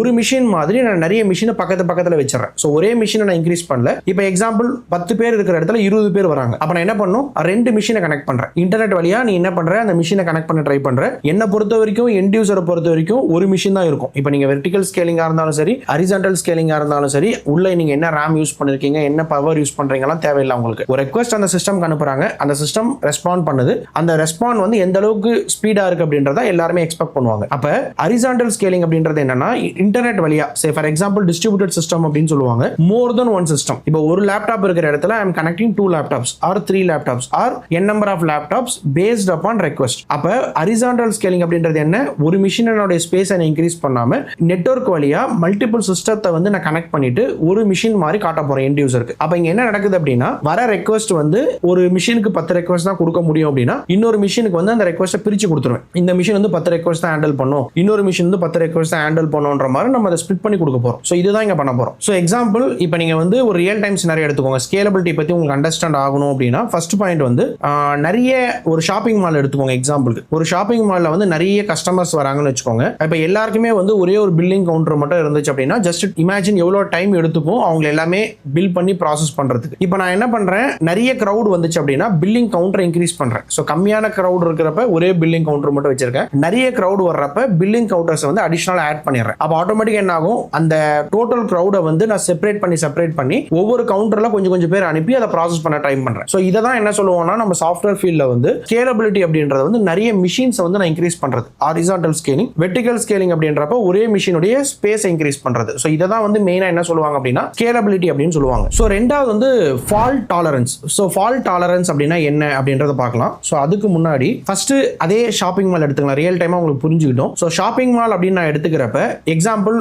ஒரு மிஷின் மாதிரி நான் நிறைய மிஷினை பக்கத்துல வச்சிடறேன். ஸோ ஒரே மிஷினை நான் இன்க்ரீஸ் பண்ணல. இப்போ எக்ஸாம்பிள் 10 பேர் இருக்கிற இடத்துல 20 பேர் வராங்க. அப்போ நான் என்ன பண்ணும், 2 மிஷினை கனெக்ட் பண்றேன். இன்டர்நெட் வழியா நீ என்ன பண்ற, அந்த மிஷினை கனெக்ட் பண்ண ட்ரை பண்ற. என்ன பொறுத்த வரைக்கும் எண்ட் யூசரை பொறுத்த வரைக்கும் ஒரு மிஷின் தான் இருக்கும். இப்போ நீங்க வெர்டிக்கல் ஸ்கேலிங்கா இருந்தாலும் சரி, ஹரிசாண்டல் ஸ்கேலிங்கா இருந்தாலும் சரி, உள்ள நீங்க என்ன ரேம் யூஸ் பண்ணிருக்கீங்க, என்ன பவர் யூஸ் பண்றீங்கலாம் தேவையில்லை. உங்களுக்கு ஒரு ரெக்வஸ்ட் அந்த சிஸ்டம் அனுப்புறாங்க, அந்த சிஸ்டம் ரெஸ்பாண்ட் பண்ணுது. அந்த ரெஸ்பாண்ட் வந்து எந்த அளவுக்கு ஸ்பீடா இருக்கு அப்படின்றத எல்லாருமே எக்ஸ்பெக்ட் பண்ணுவாங்க. அப்ப ஹரிசாண்டல் ஸ்கேலிங் அப்படின்றது என்னன்னா, இன்டர்நெட் வழியா ஃபார் எக்ஸாம்பிள் டிஸ்ட்ரிபியூட்டட் சிஸ்டம் அப்படின்னு சொல்லுவாங்க. More than one system. இப்போ ஒரு லேப்டாப் இருக்கிற இடத்துல I am connecting 2 laptops or 3 laptops or n number of laptops based upon request. அப்ப ஹரிசாண்டல் ஸ்கேலிங் அப்படின்றது என்ன, ஒரு மிஷினோட ஸ்பேஸை இன்க்ரீஸ் பண்ணாம நெட்வொர்க் வழியா மல்டிபிள் சிஸ்டத்தை வந்து நான் கனெக்ட் பண்ணிட்டு ஒரு மிஷின் மாதிரி காட்ட போறேன் எண்ட் யூசருக்கு. அப்ப இங்க என்ன நடக்குது அப்படின்னா, வர ரெக்வஸ்ட் வந்து ஒரு மிஷினுக்கு 10 ரெக்வஸ்ட் தான் கொடுக்க முடியும் அப்படின்னா இன்னொரு மிஷினுக்கு வந்து அந்த ரெக்வஸ்ட்டை பிரிச்சு கொடுத்துருவேன். இந்த மிஷின் வந்து 10 ரெக்வஸ்ட் தான் ஹேண்டில் பண்ணும், இன்னொரு மிஷின் வந்து 10 ரெக்வஸ்ட் தான் ஹேண்டில் பண்ணுன்ற மாதிரி நம்ம அதை ஸ்பிளிட் பண்ணி கொடுக்க போறோம். ஸோ இதுதான் இங்க பண்ண போறோம். ஸோ எக்ஸாம்பிள் இப்போ நீங்க வந்து ஒரு ரியல் டைம் சினாரியோ எடுத்துக்கோங்க. ஸ்கேலபிலிட்டி பத்தி உங்களுக்கு அண்டர்ஸ்டாண்ட் ஆகணும் அப்படின்னா ஃபர்ஸ்ட் பாயிண்ட் வந்து நிறைய ஒரு ஷாப்பிங் மால் எடுத்துக்கோங்க. எக்ஸாம்பிளுக்கு ஒரு ஷாப்பிங் மால்ல வந்து நிறைய கஸ்டமர்ஸ் வராங்கன்னு வச்சுக்கோங்க. இப்போ எல்லாருக்குமே வந்து ஒரே ஒரு பில்லிங் கவுண்டர் மட்டும் இருந்துச்சு அப்படின்னா ஜஸ்ட் இமேஜின் எவ்வளோ டைம் எடுத்துக்கும் அவங்க எல்லாமே பில் பண்ணி ப்ராசஸ் பண்றதுக்கு. இப்போ நான் என்ன பண்றேன், நிறைய கிரௌட் வந்துச்சு அப்படின்னா பில்லிங் கவுண்டர் இன்க்ரீஸ் பண்றேன். ஸோ கம்மியான கிரௌட் இருக்கிறப்ப ஒரே பில்லிங் கவுண்டர் மட்டும் வச்சிருக்கேன். நிறைய கிரௌட் வர்றப்ப பில்லிங் கவுண்டர்ஸ் வந்து அடிஷனல் ஆட் பண்ணிடுறேன். அப்போ ஆட்டோமேட்டிக் என்ன ஆகும், அந்த டோட்டல் கிரௌடை வந்து நான் செப்பரேட் பண்ணி ஒவ்வொரு கவுண்டர்ல கொஞ்சம் பேர் அனுப்பி அதை ப்ராசஸ் பண்ண டைம் பண்றேன். ஸோ இதை தான் என்ன சொல்லுவோம்னா, நம்ம சாஃப்ட்வேர் ஃபீல்ட்ல வந்து ஸ்கேலபிலிட்டி அப்படின்றது வந்து நிறைய மிஷின்ஸ் வந்து நான் இன்க்ரீஸ் பண்றது. ஹாரிசான்டல் ஸ்கேலிங், வெர்டிகல் ஸ்கேலிங் அப்படின்றப்ப ஒரே மிஷினுடைய ஸ்பேஸ் இன்க்ரீஸ் பண்றது. ஸோ இதை தான் வந்து மெயினா என்ன சொல்லுவாங்க அப்படின்னா ஸ்கேலபிலிட்டி அப்படின்னு சொல்லுவாங்க. ஸோ ரெண்டாவது வந்து fault tolerance. So fault tolerance அப்படின்னா என்ன அப்படின்றத பார்க்கலாம். ஸோ அதுக்கு முன்னாடி ஃபர்ஸ்ட் அதே ஷாப்பிங் மால் எடுத்துக்கலாம். ரியல் டைமா உங்களுக்கு புரிஞ்சுக்கிட்டோம். ஸோ ஷாப்பிங் மால் அப்படின்னு நான் எடுத்துக்கிறப்ப எக்ஸாம்பிள்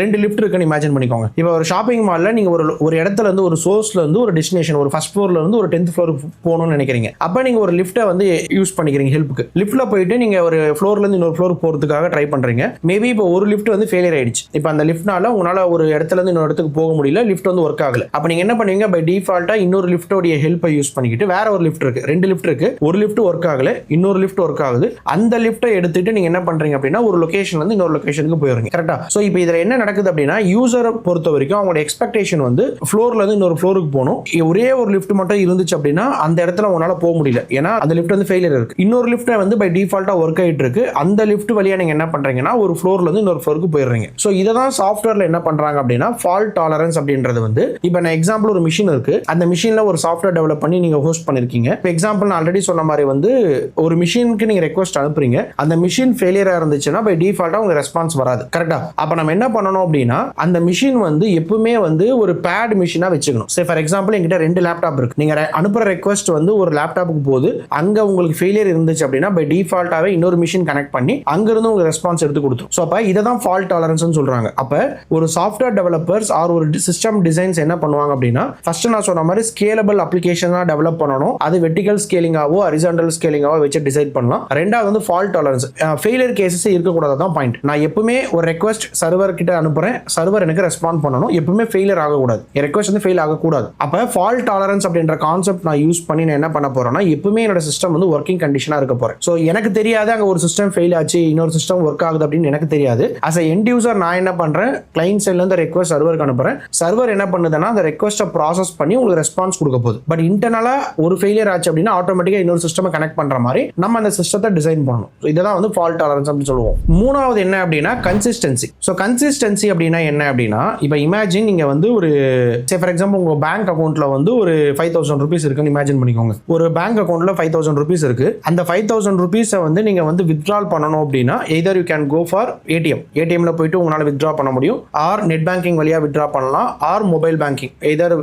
2 லிஃப்ட் இருக்குன்னு இமேஜின் பண்ணிக்கோங்க. இப்போ ஒரு ஷாப்பிங் மால்ல நீங்க ஒரு இடத்துல இருந்து ஒரு சோர்ஸ்ல இருந்து ஒரு டெஸ்டினேஷன், ஒரு ஃபர்ஸ்ட் ஃப்ளோர்ல இருந்து ஒரு 10th ஃப்ளோர் போகணும்னு நினைக்கிறீங்க. அப்ப நீங்க ஒரு லிஃப்ட்டை வந்து யூஸ் பண்ணிக்கிறீங்க ஹெல்ப்புக்கு. லிஃப்ட்ல போயிட்டு நீங்க ஒரு ஃப்ளோர்ல இருந்து இன்னொரு ஃப்ளோர் போறதுக்காக ட்ரை பண்றீங்க. மேபி இப்போ ஒரு லிஃப்ட் வந்து ஃபெயிலியர் ஆயிடுச்சு. இப்போ அந்த லிஃப்ட்னால உங்களால ஒரு இடத்துல இருந்து இன்னொரு இடத்துக்கு போக முடியல, லிஃப்ட் வந்து ஒர்க் ஆகல. அப்ப நீங்க என்ன பண்ணுவீங்க, பை டிஃபால்ட்டா இன்னொரு லிஃப்டோட ஹெல்ப்பை யூஸ் பண்ணிக்கிட்டு வேற ஒரு லிஃப்ட் இருக்கு, 2 லிஃப்ட் இருக்கு, ஒரு லிஃப்ட் ஒர்க் ஆகல, இன்னொரு லிஃப்ட் ஒர்க் ஆகுது. அந்த லிஃப்ட்டை எடுத்துட்டு நீங்க என்ன பண்றீங்க அப்படின்னா ஒரு லொகேஷன்ல இருந்து இன்னொரு லொகேஷனுக்கு போயிடுறீங்க. கரெக்டா? ஸோ இப்போ இதில் என்ன நடக்குது அப்படின்னா யூசரை பொறுத்த வரைக்கும் அவங்களோட எக்ஸ்பெக்டேஷன் வந்து ஃப்ளோர்ல இருந்து இன்னொரு ஃப்ளோருக்கு போகணும். ஒரே ஒரு லிஃப்ட் மட்டும் இருந்துச்சு அப்படின்னா அந்த இடத்துல உங்களால போக முடியல, ஏன்னா அந்த லிஃப்ட் வந்து ஃபெயிலியர் இருக்கு. இன்னொரு லிஃப்ட் வந்து பை டிஃபால்ட்டா ஒர்க் ஆகிட்டு இருக்கு. அந்த லிஃப்ட் வழியா நீங்க என்ன பண்றீங்கன்னா ஒரு ஃப்ளோர்ல இருந்து இன்னொரு ஃப்ளோருக்கு போயிடுறீங்க. ஸோ இதை தான் சாஃப்ட்வேர்ல என்ன பண்றாங்க அப்படின்னா ஃபால்ட் டாலரன்ஸ் அப்படின்றது வந்து, இப்போ நான் எக்ஸாம்பிள் ஒரு மிஷின் இருக்கு, அந்த மிஷின்ல ஒரு சாஃப்ட்வேர் டெவலப் பண்ணி நீங்க ஹோஸ்ட் பண்ணிருக்கீங்க. இப்போ எக்ஸாம்பிள் நான் ஆல்ரெடி சொன்ன மாதிரி வந்து ஒரு மிஷினுக்கு நீங்க ரெக்வஸ்ட் அனுப்புறீங்க, அந்த மிஷின் ஃபெயிலியரா இருந்துச்சுன்னா பை டிஃபால்ட்டா உங்க ரெஸ்பான்ஸ் வராது. கரெக்டா? அப்ப நம்ம என்ன பண்ணணும் அப்படின்னா அந்த மிஷின் வந்து எப்பவுமே வந்து ஒரு பேட் மிஷினா வச்சுக்கணும். சே ஃபார் எக்ஸாம்பிள் என்கிட்ட 2 லேப்டாப் இருக்கு, நீங்க அனுப்புற ரெக்வஸ்ட் வந்து ஒரு லேப்டாப்புக்கு போகுது, அங்க உங்களுக்கு ஃபெயிலியர் இருந்துச்சு அப்படின்னா பை டிஃபால்ட்டாவே இன்னொரு மிஷின் கனெக்ட் பண்ணி அங்க இருந்து உங்களுக்கு ரெஸ்பான்ஸ் எடுத்து கொடுத்துரும். ஸோ அப்ப இதை தான் ஃபால்ட் டாலரன்ஸ் சொல்றாங்க. அப்ப ஒரு சாஃப்ட்வேர் டெவலப்பர்ஸ் ஆர் ஒரு சிஸ்டம் டிசைன்ஸ் என்ன பண்ணுவாங்க அப்படின்னா ஃபர்ஸ்ட் நான் சொன்ன மாதிரி ஸ்கேலபிள் அப்ளிகேஷனா டெவலப் பண்ணணும். அது வெர்டிகல் ஸ்கேலிங்காவோ ஹரிசாண்டல் ஸ்கேலிங்காவோ வச்சு டிசைட் பண்ணலாம். ரெண்டாவது வந்து ஃபால்ட் டாலரன்ஸ், ஃபெயிலியர் கேசஸ் இருக்கக்கூடாது தான் பாயிண்ட். நான் எப்பவுமே ஒரு ரெக்வஸ்ட் சர்வர் கிட்ட அனுப்புறேன், சர்வர் எனக்கு ரெஸ்பாண்ட் பண்ணணும், எப்பவுமே ஃபெயிலியர் ஆகக்கூடாது, ரெக்வஸ்ட் வந்து ஃபெயில் ஆகக்கூடாது. அப்ப ஃபால்ட் டாலரன்ஸ் அப்படின்ற கான்செப்ட் நான் யூஸ் பண்ணி நான் என்ன பண்ண போறேன்னா எப்பவுமே என்னோட சிஸ்டம் வந்து ஒர்க்கிங் கண்டிஷனா இருக்க போறேன். ஸோ எனக்கு தெரியாது அங்க ஒரு சிஸ்டம் ஃபெயில் ஆச்சு இன்னொரு சிஸ்டம் ஒர்க் ஆகுது அப்படின்னு எனக்கு தெரியாது. அஸ் எ எண்ட் யூசர் நான் என்ன பண்றேன், கிளைண்ட் சைட்ல இருந்து ரெக்வஸ்ட் சர்வருக்கு அனுப்புறேன், சர்வர் என்ன பண்ணுதுன்னா அந்த ரெக்வஸ்ட்டை ப்ராசஸ் பண்ணி உங்களுக்கு ரெஸ்பான்ஸ் கொடுக்க போகுது. பட் இன்டர்னலா ஒரு ஃபெயிலியர் ஆச்சு அப்படின்னா ஆட்டோமேட்டிக்கா இன்னொரு சிஸ்டம் கனெக்ட் பண்ற மாதிரி நம்ம அந்த சிஸ்டத்தை டிசைன் பண்ணணும். இதுதான் வந்து ஃபால்ட் டாலரன்ஸ் அப்படின்னு சொல்லுவோம். மூணாவது என்ன அப்படின்னா கன்சிஸ்டன்சி. ஸோ கன்சிஸ்டன்சி அப்படின்னா என்ன அப்படின்னா, இப்போ இமேஜின் நீங்க வந்து ஒரு ஃபார் எக்ஸாம்பிள் உங்க பேங்க் அக்கௌண்ட்ல வந்து ஒரு 5000 rupees இருக்குன்னு இமேஜின் பண்ணிக்கோங்க. ஒரு பேங்க் அக்கௌண்ட்ல 5000 rupees இருக்கு. அந்த 5000 rupees வந்து நீங்க வந்து வித்ட்ரால் பண்ணணும் அப்படின்னா either you can go for ஏடிஎம்ல போயிட்டு உங்களால வித்ட்ரா பண்ண முடியும், ஆர் நெட் பேங்கிங் வழியா வித்ட்ரா பண்ணலாம், ஆர் மொபைல் பேங்கிங் எய்தர்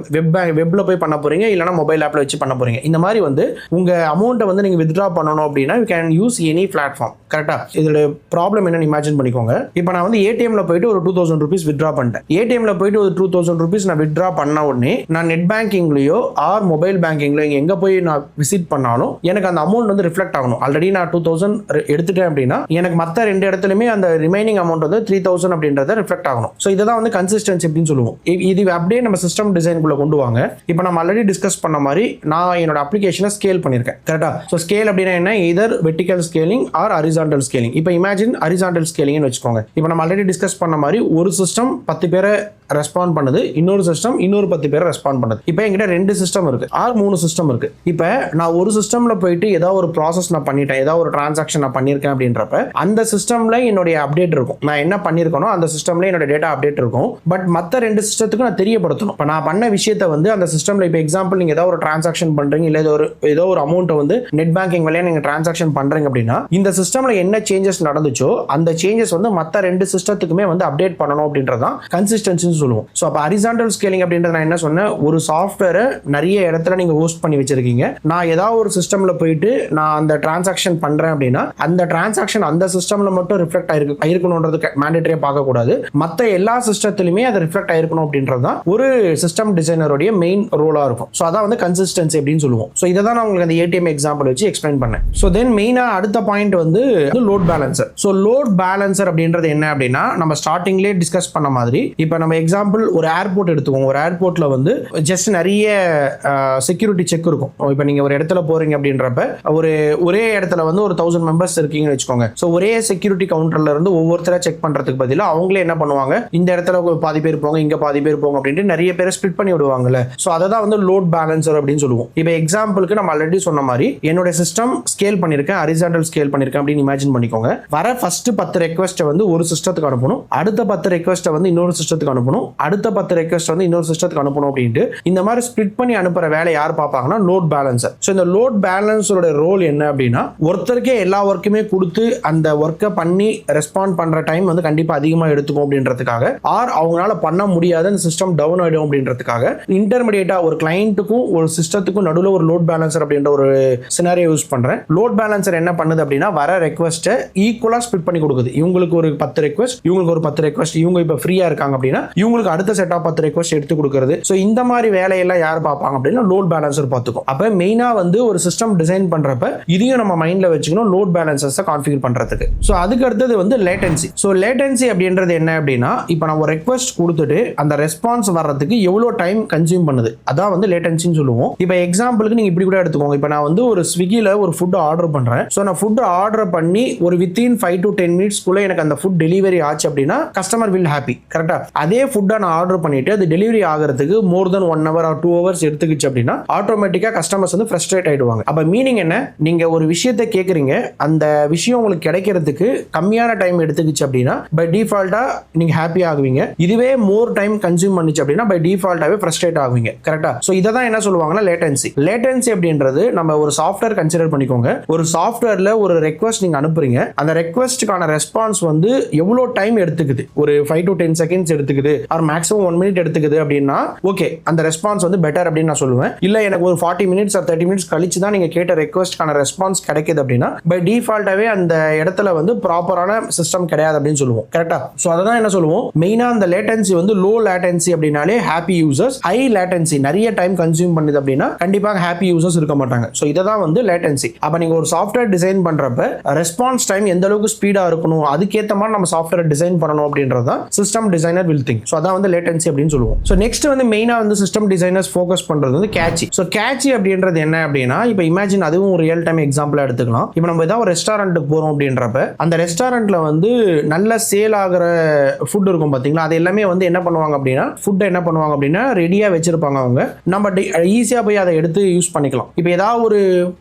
வெப்ல போய் பண்ண போறீங்க இல்லைனா மொபைல் ஆப்ல வச்சு பண்ண போறீங்க. இந்த மாதிரி வந்து உங்க அமௌண்ட்டை வந்து நீங்க வித்ட்ரா பண்ணணும் அப்படின்னா you can use any platform. கரெக்டா? இதோட ப்ராப்ளம் என்னன்னு இமேஜின் பண்ணிக்கோங்க. இப்போ நான் வந்து ஏடிஎம்ல போயிட்டு ஒரு 2000 rupees வித்ட்ரா பண்ணிட்டேன். ஏடிஎம்ல போயிட்டு ஒரு 2000 rupees நான் வித்ட்ரா பண்ண உடனே நான் நெட் பேங்கிங்லயோ ஆர் மொபைல் பேங்கிங்லயோ எங்க போய் நான் விசிட் பண்ணாலும் எனக்கு அந்த அமௌண்ட் வந்து ரிஃப்ளெக்ட் ஆகணும். ஆல்ரெடி நான் 2000 எடுத்துட்டேன் அப்படின்னா எனக்கு மற்ற 2 இடத்துலயுமே அந்த ரிமைனிங் அமௌண்ட் வந்து 3000 அப்படின்றத ரிஃப்ளெக்ட் ஆகணும். ஸோ இதை தான் வந்து கன்சிஸ்டன்சி அப்படின்னு சொல்லுவோம். இது அப்படியே நம்ம சிஸ்டம் டிசைனுக்குள்ள கொண்டு வாங்க. இப்போ நம்ம ஆல்ரெடி டிஸ்கஸ் பண்ண மாதிரி நான் என்னோட அப்ளிகேஷனை ஸ்கேல் பண்ணியிருக்கேன். கரெக்டா? ஸோ ஸ்கேல் அப்படின்னா என்ன, either vertical scaling or horizontal scaling. இப்போ இமேஜின் ஹரிசாண்டல் ஸ்கேலிங்னு வச்சுக்கோங்க. இப்போ நம்ம ஆல்ரெடி டிஸ்கஸ் பண்ண மாதிரி ஒரு சிஸ்டம் 10 பேரை ரெஸ்பாண்ட் பண்ணுது, இன்னொரு சிஸ்டம் இன்னொரு 10 பேரை ரெஸ்பாண்ட் பண்ணுது. இப்போ என்கிட்ட 2 சிஸ்டம் இருக்கு ஆர் 3 சிஸ்டம் இருக்கு. இப்போ நான் ஒரு சிஸ்டம்ல போயிட்டு ஏதாவது ஒரு ப்ராசஸ் நான் பண்ணிட்டேன், ஏதாவது ஒரு டிரான்சாக்ஷன் நான் பண்ணியிருக்கேன் அப்படின்றப்ப அந்த சிஸ்டம்ல என்னுடைய அப்டேட் இருக்கும். நான் என்ன பண்ணியிருக்கணும் அந்த சிஸ்டம்ல என்னோட டேட்டா அப்டேட் இருக்கும். பட் மற்ற 2 சிஸ்டத்துக்கு நான் தெரியப்படுத்தணும். இப்போ நான் பண்ண விஷயத்தை வந்து அந்த சிஸ்டம்ல இப்போ எக்ஸாம்பிள் நீங்க ஏதாவது ஒரு டிரான்சாக்ஷன் பண்றீங்க இல்லை ஏதோ ஒரு அமௌண்ட் வந்து நெட் பேங்கிங் வழியா நீங்க டிரான்சாக்ஷன் பண்றீங்க அப்படின்னா இந்த சிஸ்டம்ல என்ன சேஞ்சஸ் நடந்துச்சோ அந்த சேஞ்சஸ் வந்து மற்ற 2 சிஸ்டத்துக்குமே வந்து அப்டேட் பண்ணணும் அப்படின்றதான் கன்சிஸ்டன்சி சொல்லுவோம். ஸோ அப்போ ஹரிசாண்டல் ஸ்கேலிங் அப்படின்றது நான் என்ன சொன்னேன், ஒரு சாஃப்ட்வேரை நிறைய இடத்துல நீங்க ஹோஸ்ட் பண்ணி வச்சிருக்கீங்க. நான் ஏதாவது ஒரு சிஸ்டம்ல போயிட்டு நான் அந்த டிரான்சாக்ஷன் பண்றேன் அப்படின்னா அந்த டிரான்சாக்ஷன் அந்த சிஸ்டம்ல மட்டும் ரிஃப்ளெக்ட் ஆயிருக்கணும்ன்றது மேண்டேட்டரியா பார்க்க கூடாது, மற்ற எல்லா சிஸ்டத்திலுமே அது ரிஃப்ளெக்ட் ஆயிருக்கணும் அப்படின்றது தான் ஒரு சிஸ்டம் டிசைனருடைய மெயின் ரோலா இருக்கும். ஸோ அதான் வந்து கன்சிஸ்டன்சி அப்படின்னு சொல்லுவோம். ஸோ இதை தான் நான் உங்களுக்கு அந்த ஏடிஎம் எக்ஸாம்பிள் வச்சு எக்ஸ்பிளைன் பண்ணேன். ஸோ தென் மெயினா அடுத்த பாயிண்ட் வந்து load balancer. So load balancer அப்படின்றது என்ன அப்படின்னா நம்ம ஸ்டார்டிங்லேயே டிஸ்கஸ் பண்ண மாதிரி இப்போ நம்ம எக்ஸாம்பிள் ஒரு ஏர்போர்ட் எடுத்துக்கோங்க. ஒரு ஏர்போர்ட்ல வந்து ஜஸ்ட் நிறைய செக்யூரிட்டி செக் இருக்கும். இப்போ நீங்க ஒரு இடத்துல போறீங்க அப்படின்றப்ப ஒரே இடத்துல வந்து ஒரு 1000 மெம்பர்ஸ் இருக்கீங்கன்னு வச்சுக்கோங்க. ஸோ ஒரே செக்யூரிட்டி கவுண்டர்ல இருந்து ஒவ்வொருத்தரை செக் பண்றதுக்கு பதிலாக அவங்களே என்ன பண்ணுவாங்க, இந்த இடத்துல பாதி பேர் போங்க இங்க பாதி பேர் போங்க அப்படின்ட்டு நிறைய பேரை ஸ்பிளிட் பண்ணி விடுவாங்கல்ல. ஸோ அதை தான் வந்து லோட் பேலன்சர் அப்படின்னு சொல்லுவோம். இப்போ எக்ஸாம்பிளுக்கு நம்ம ஆல்ரெடி சொன்ன மாதிரி என்னோட சிஸ்டம் ஸ்கேல் பண்ணிருக்கேன், ஹரிசாண்டல் ஸ்கேல் பண்ணிருக்கேன் அப்படின்னு இமேஜின் பண்ணிக்கோங்க. வர ஃபர்ஸ்ட் 10 ரெக்வஸ்ட் வந்து ஒரு சிஸ்டத்துக்கு அனுப்பணும், அடுத்த 10 ரெக்வஸ்ட் வந்து இன்னொரு சிஸ்டத்துக்கு அனுப்பணும், அடுத்த 10 ரெக்வஸ்ட் வந்து இன்னொரு சிஸ்டத்துக்கு அனுப்பணும் அப்படின்ட்டு இந்த மாதிரி ஸ்பிளிட் பண்ணி அனுப்புற வேலை யார் பார்ப்பாங்கன்னா லோட் பேலன்சர். ஸோ இந்த லோட் பேலன்சரோட ரோல் என்ன அப்படின்னா ஒருத்தருக்கே எல்லா ஒர்க்குமே கொடுத்து அந்த ஒர்க்கை பண்ணி ரெஸ்பாண்ட் பண்ற டைம் வந்து கண்டிப்பா அதிகமாக எடுத்துக்கும் அப்படின்றதுக்காக, ஆர் அவங்களால பண்ண முடியாத அந்த சிஸ்டம் டவுன் ஆயிடும் அப்படின்றதுக்காக இன்டர்மீடியேட்டா ஒரு கிளைண்ட்டுக்கும் ஒரு சிஸ்டத்துக்கும் நடுவில் ஒரு லோட் பேலன்சர் அப்படின்ற ஒரு சினாரியோ யூஸ் பண்றேன். லோட் பேலன்சர் என்ன பண்ணுது அப்படின்னா வர ரெக்வஸ்ட்டை ஈக்குவலா ஸ்பிளிட் பண்ணி கொடுக்குது. இவங்களுக்கு ஒரு 10 ரெக்வஸ்ட், இவங்களுக்கு ஒரு 10 ரெக்வஸ்ட், இவங்க இப்போ ஃப்ரீயா இருக்காங்க அப்படின்னா இவங்களுக்கு அடுத்த செட் ஆஃப் 10 ரெக்வஸ்ட் எடுத்து கொடுக்கிறது. ஸோ இந்த மாதிரி வேலையெல்லாம் யார் பார்ப்பாங்க அப்படின்னா லோட் பேலன்சர் பார்த்துக்கும். அப்போ மெயினா வந்து ஒரு சிஸ்டம் டிசைன் பண்றப்ப இதையும் நம்ம மைண்ட்ல வச்சுக்கணும் லோட் பேலன்சர்ஸை கான்ஃபிகர் பண்றதுக்கு. ஸோ அதுக்கு அடுத்தது வந்து லேட்டன்சி. ஸோ லேட்டன்சி அப்படின்றது என்ன அப்படின்னா இப்போ நான் ஒரு ரெக்வஸ்ட் கொடுத்துட்டு அந்த ரெஸ்பான்ஸ் வர்றதுக்கு எவ்வளோ டைம் கன்சியூம் பண்ணுது, அதான் வந்து லேட்டன்சின்னு சொல்லுவோம். இப்போ எக்ஸாம்பிளுக்கு நீங்க இப்படி கூட எடுத்துக்கோங்க. இப்போ நான் வந்து ஒரு ஸ்விக்கில ஒரு ஃபுட் ஆர்டர் பண்றேன். ஸோ நான் ஃபுட் ஆர்டர் பண்ணி ஒரு வித்தின் 5 to 10 minutes எனக்கு அந்த ஃபுட் டெலிவரி ஆச்சு அப்படின்னா கஸ்டமர் வில் ஹாப்பி. கரெக்டா? அதே ஃபுட்டை நான் ஆர்டர் பண்ணிட்டு அது டெலிவரி ஆகிறதுக்கு மோர் தென் 1 hour ஆர் 2 hours எடுத்துக்கிச்சு அப்படின்னா ஆட்டோமேட்டிக்கா கஸ்டமர்ஸ் வந்து ஃப்ரஸ்ட்ரேட் ஆயிடுவாங்க. அப்ப மீனிங் என்ன, நீங்க ஒரு விஷயத்தை கேட்குறீங்க, அந்த விஷயம் உங்களுக்கு கிடைக்கிறதுக்கு கம்மியான டைம் எடுத்துக்கிச்சு அப்படின்னா பை டிஃபால்ட்டா நீங்க ஹாப்பி ஆகுவீங்க. இதுவே மோர் டைம் கன்சியூம் பண்ணிச்சு அப்படின்னா பை டிஃபால்ட்டாவே ஃப்ரஸ்ட்ரேட் ஆகுவீங்க. கரெக்டா? ஸோ இதை தான் என்ன சொல்லுவாங்கன்னா லேட்டன்சி. லேட்டன்சி அப்படின்றது நம்ம ஒரு சாஃப்ட்வேர் கன்சிடர் பண்ணிக்கோங்க. ஒரு சாஃப்ட்வேர்ல ஒரு ரெக்வஸ்ட் நீங்க அனுப்புறீங்க, அந்த ரெக்வஸ்ட்டுக்கான ரெஸ்பான்ஸ் வந்து எவ்வளோ டைம் எடுத்துக்குது, ஒரு 5 to 10 seconds எடுத்துக்குது ஆர் மேக்ஸிமம் 1 minute எடுத்துக்குது அப்படின்னா ஓகே அந்த ரெஸ்பான்ஸ் வந்து பெட்டர் அப்படின்னு நான் சொல்லுவேன். இல்ல எனக்கு ஒரு 40 minutes ஆர் 30 minutes கழிச்சு தான் நீங்க கேட்ட ரெக்வஸ்ட்கான ரெஸ்பான்ஸ் கிடைக்குது அப்படின்னா பை டிஃபால்ட்டாவே அந்த இடத்துல வந்து ப்ராப்பரான சிஸ்டம் கிடையாது அப்படின்னு சொல்லுவோம். கரெக்டா? ஸோ அதை தான் என்ன சொல்லுவோம், மெயினா அந்த லேட்டன்சி வந்து லோ லேட்டன்சி அப்படின்னாலே ஹாப்பி யூசர்ஸ், ஹை லேட்டன்சி நிறைய டைம் கன்சியூம் பண்ணுது அப்படின்னா கண்டிப்பாக ஹாப்பி யூசர்ஸ் இருக்க மாட்டாங்க. ஸோ இதை தான் வந்து லேட்டன்சி. அப்ப நீங்க ஒரு சாஃப்ட்வேர் டிசைன் பண்றப்ப ரெஸ்பான்ஸ் டைம் எந்த அளவுக்கு ஸ்பீடா இருக்கணும், அதுக்கேற்ற மாதிரி நம்ம சாஃப்ட்வேர் டிசைன் பண்ணணும் அப்படின்றது தான் system designer will think. So அதான் வந்து லேட்டன்சி அப்படின்னு சொல்லுவோம். ஸோ நெக்ஸ்ட் வந்து மெயினா வந்து சிஸ்டம் டிசைனர்ஸ் ஃபோக்கஸ் பண்றது வந்து கேட்சி. ஸோ கேட்சி அப்படின்றது என்ன அப்படின்னா, இப்போ இமேஜின் அதுவும் ஒரு ரியல் டைம் எக்ஸாம்பிளா எடுத்துக்கலாம். இப்போ நம்ம ஏதாவது ஒரு ரெஸ்டாரண்ட்டுக்கு போறோம் அப்படின்றப்ப அந்த ரெஸ்டாரண்ட்ல வந்து நல்ல சேல் ஆகிற ஃபுட் இருக்கும் பாத்தீங்களா, அது எல்லாமே வந்து என்ன பண்ணுவாங்க அப்படின்னா ஃபுட் என்ன பண்ணுவாங்க அப்படின்னா ரெடியா வச்சிருப்பாங்க. அவங்க நம்ம ஈஸியா போய் அதை எடுத்து யூஸ் பண்ணிக்கலாம். இப்போ ஏதாவது ஒரு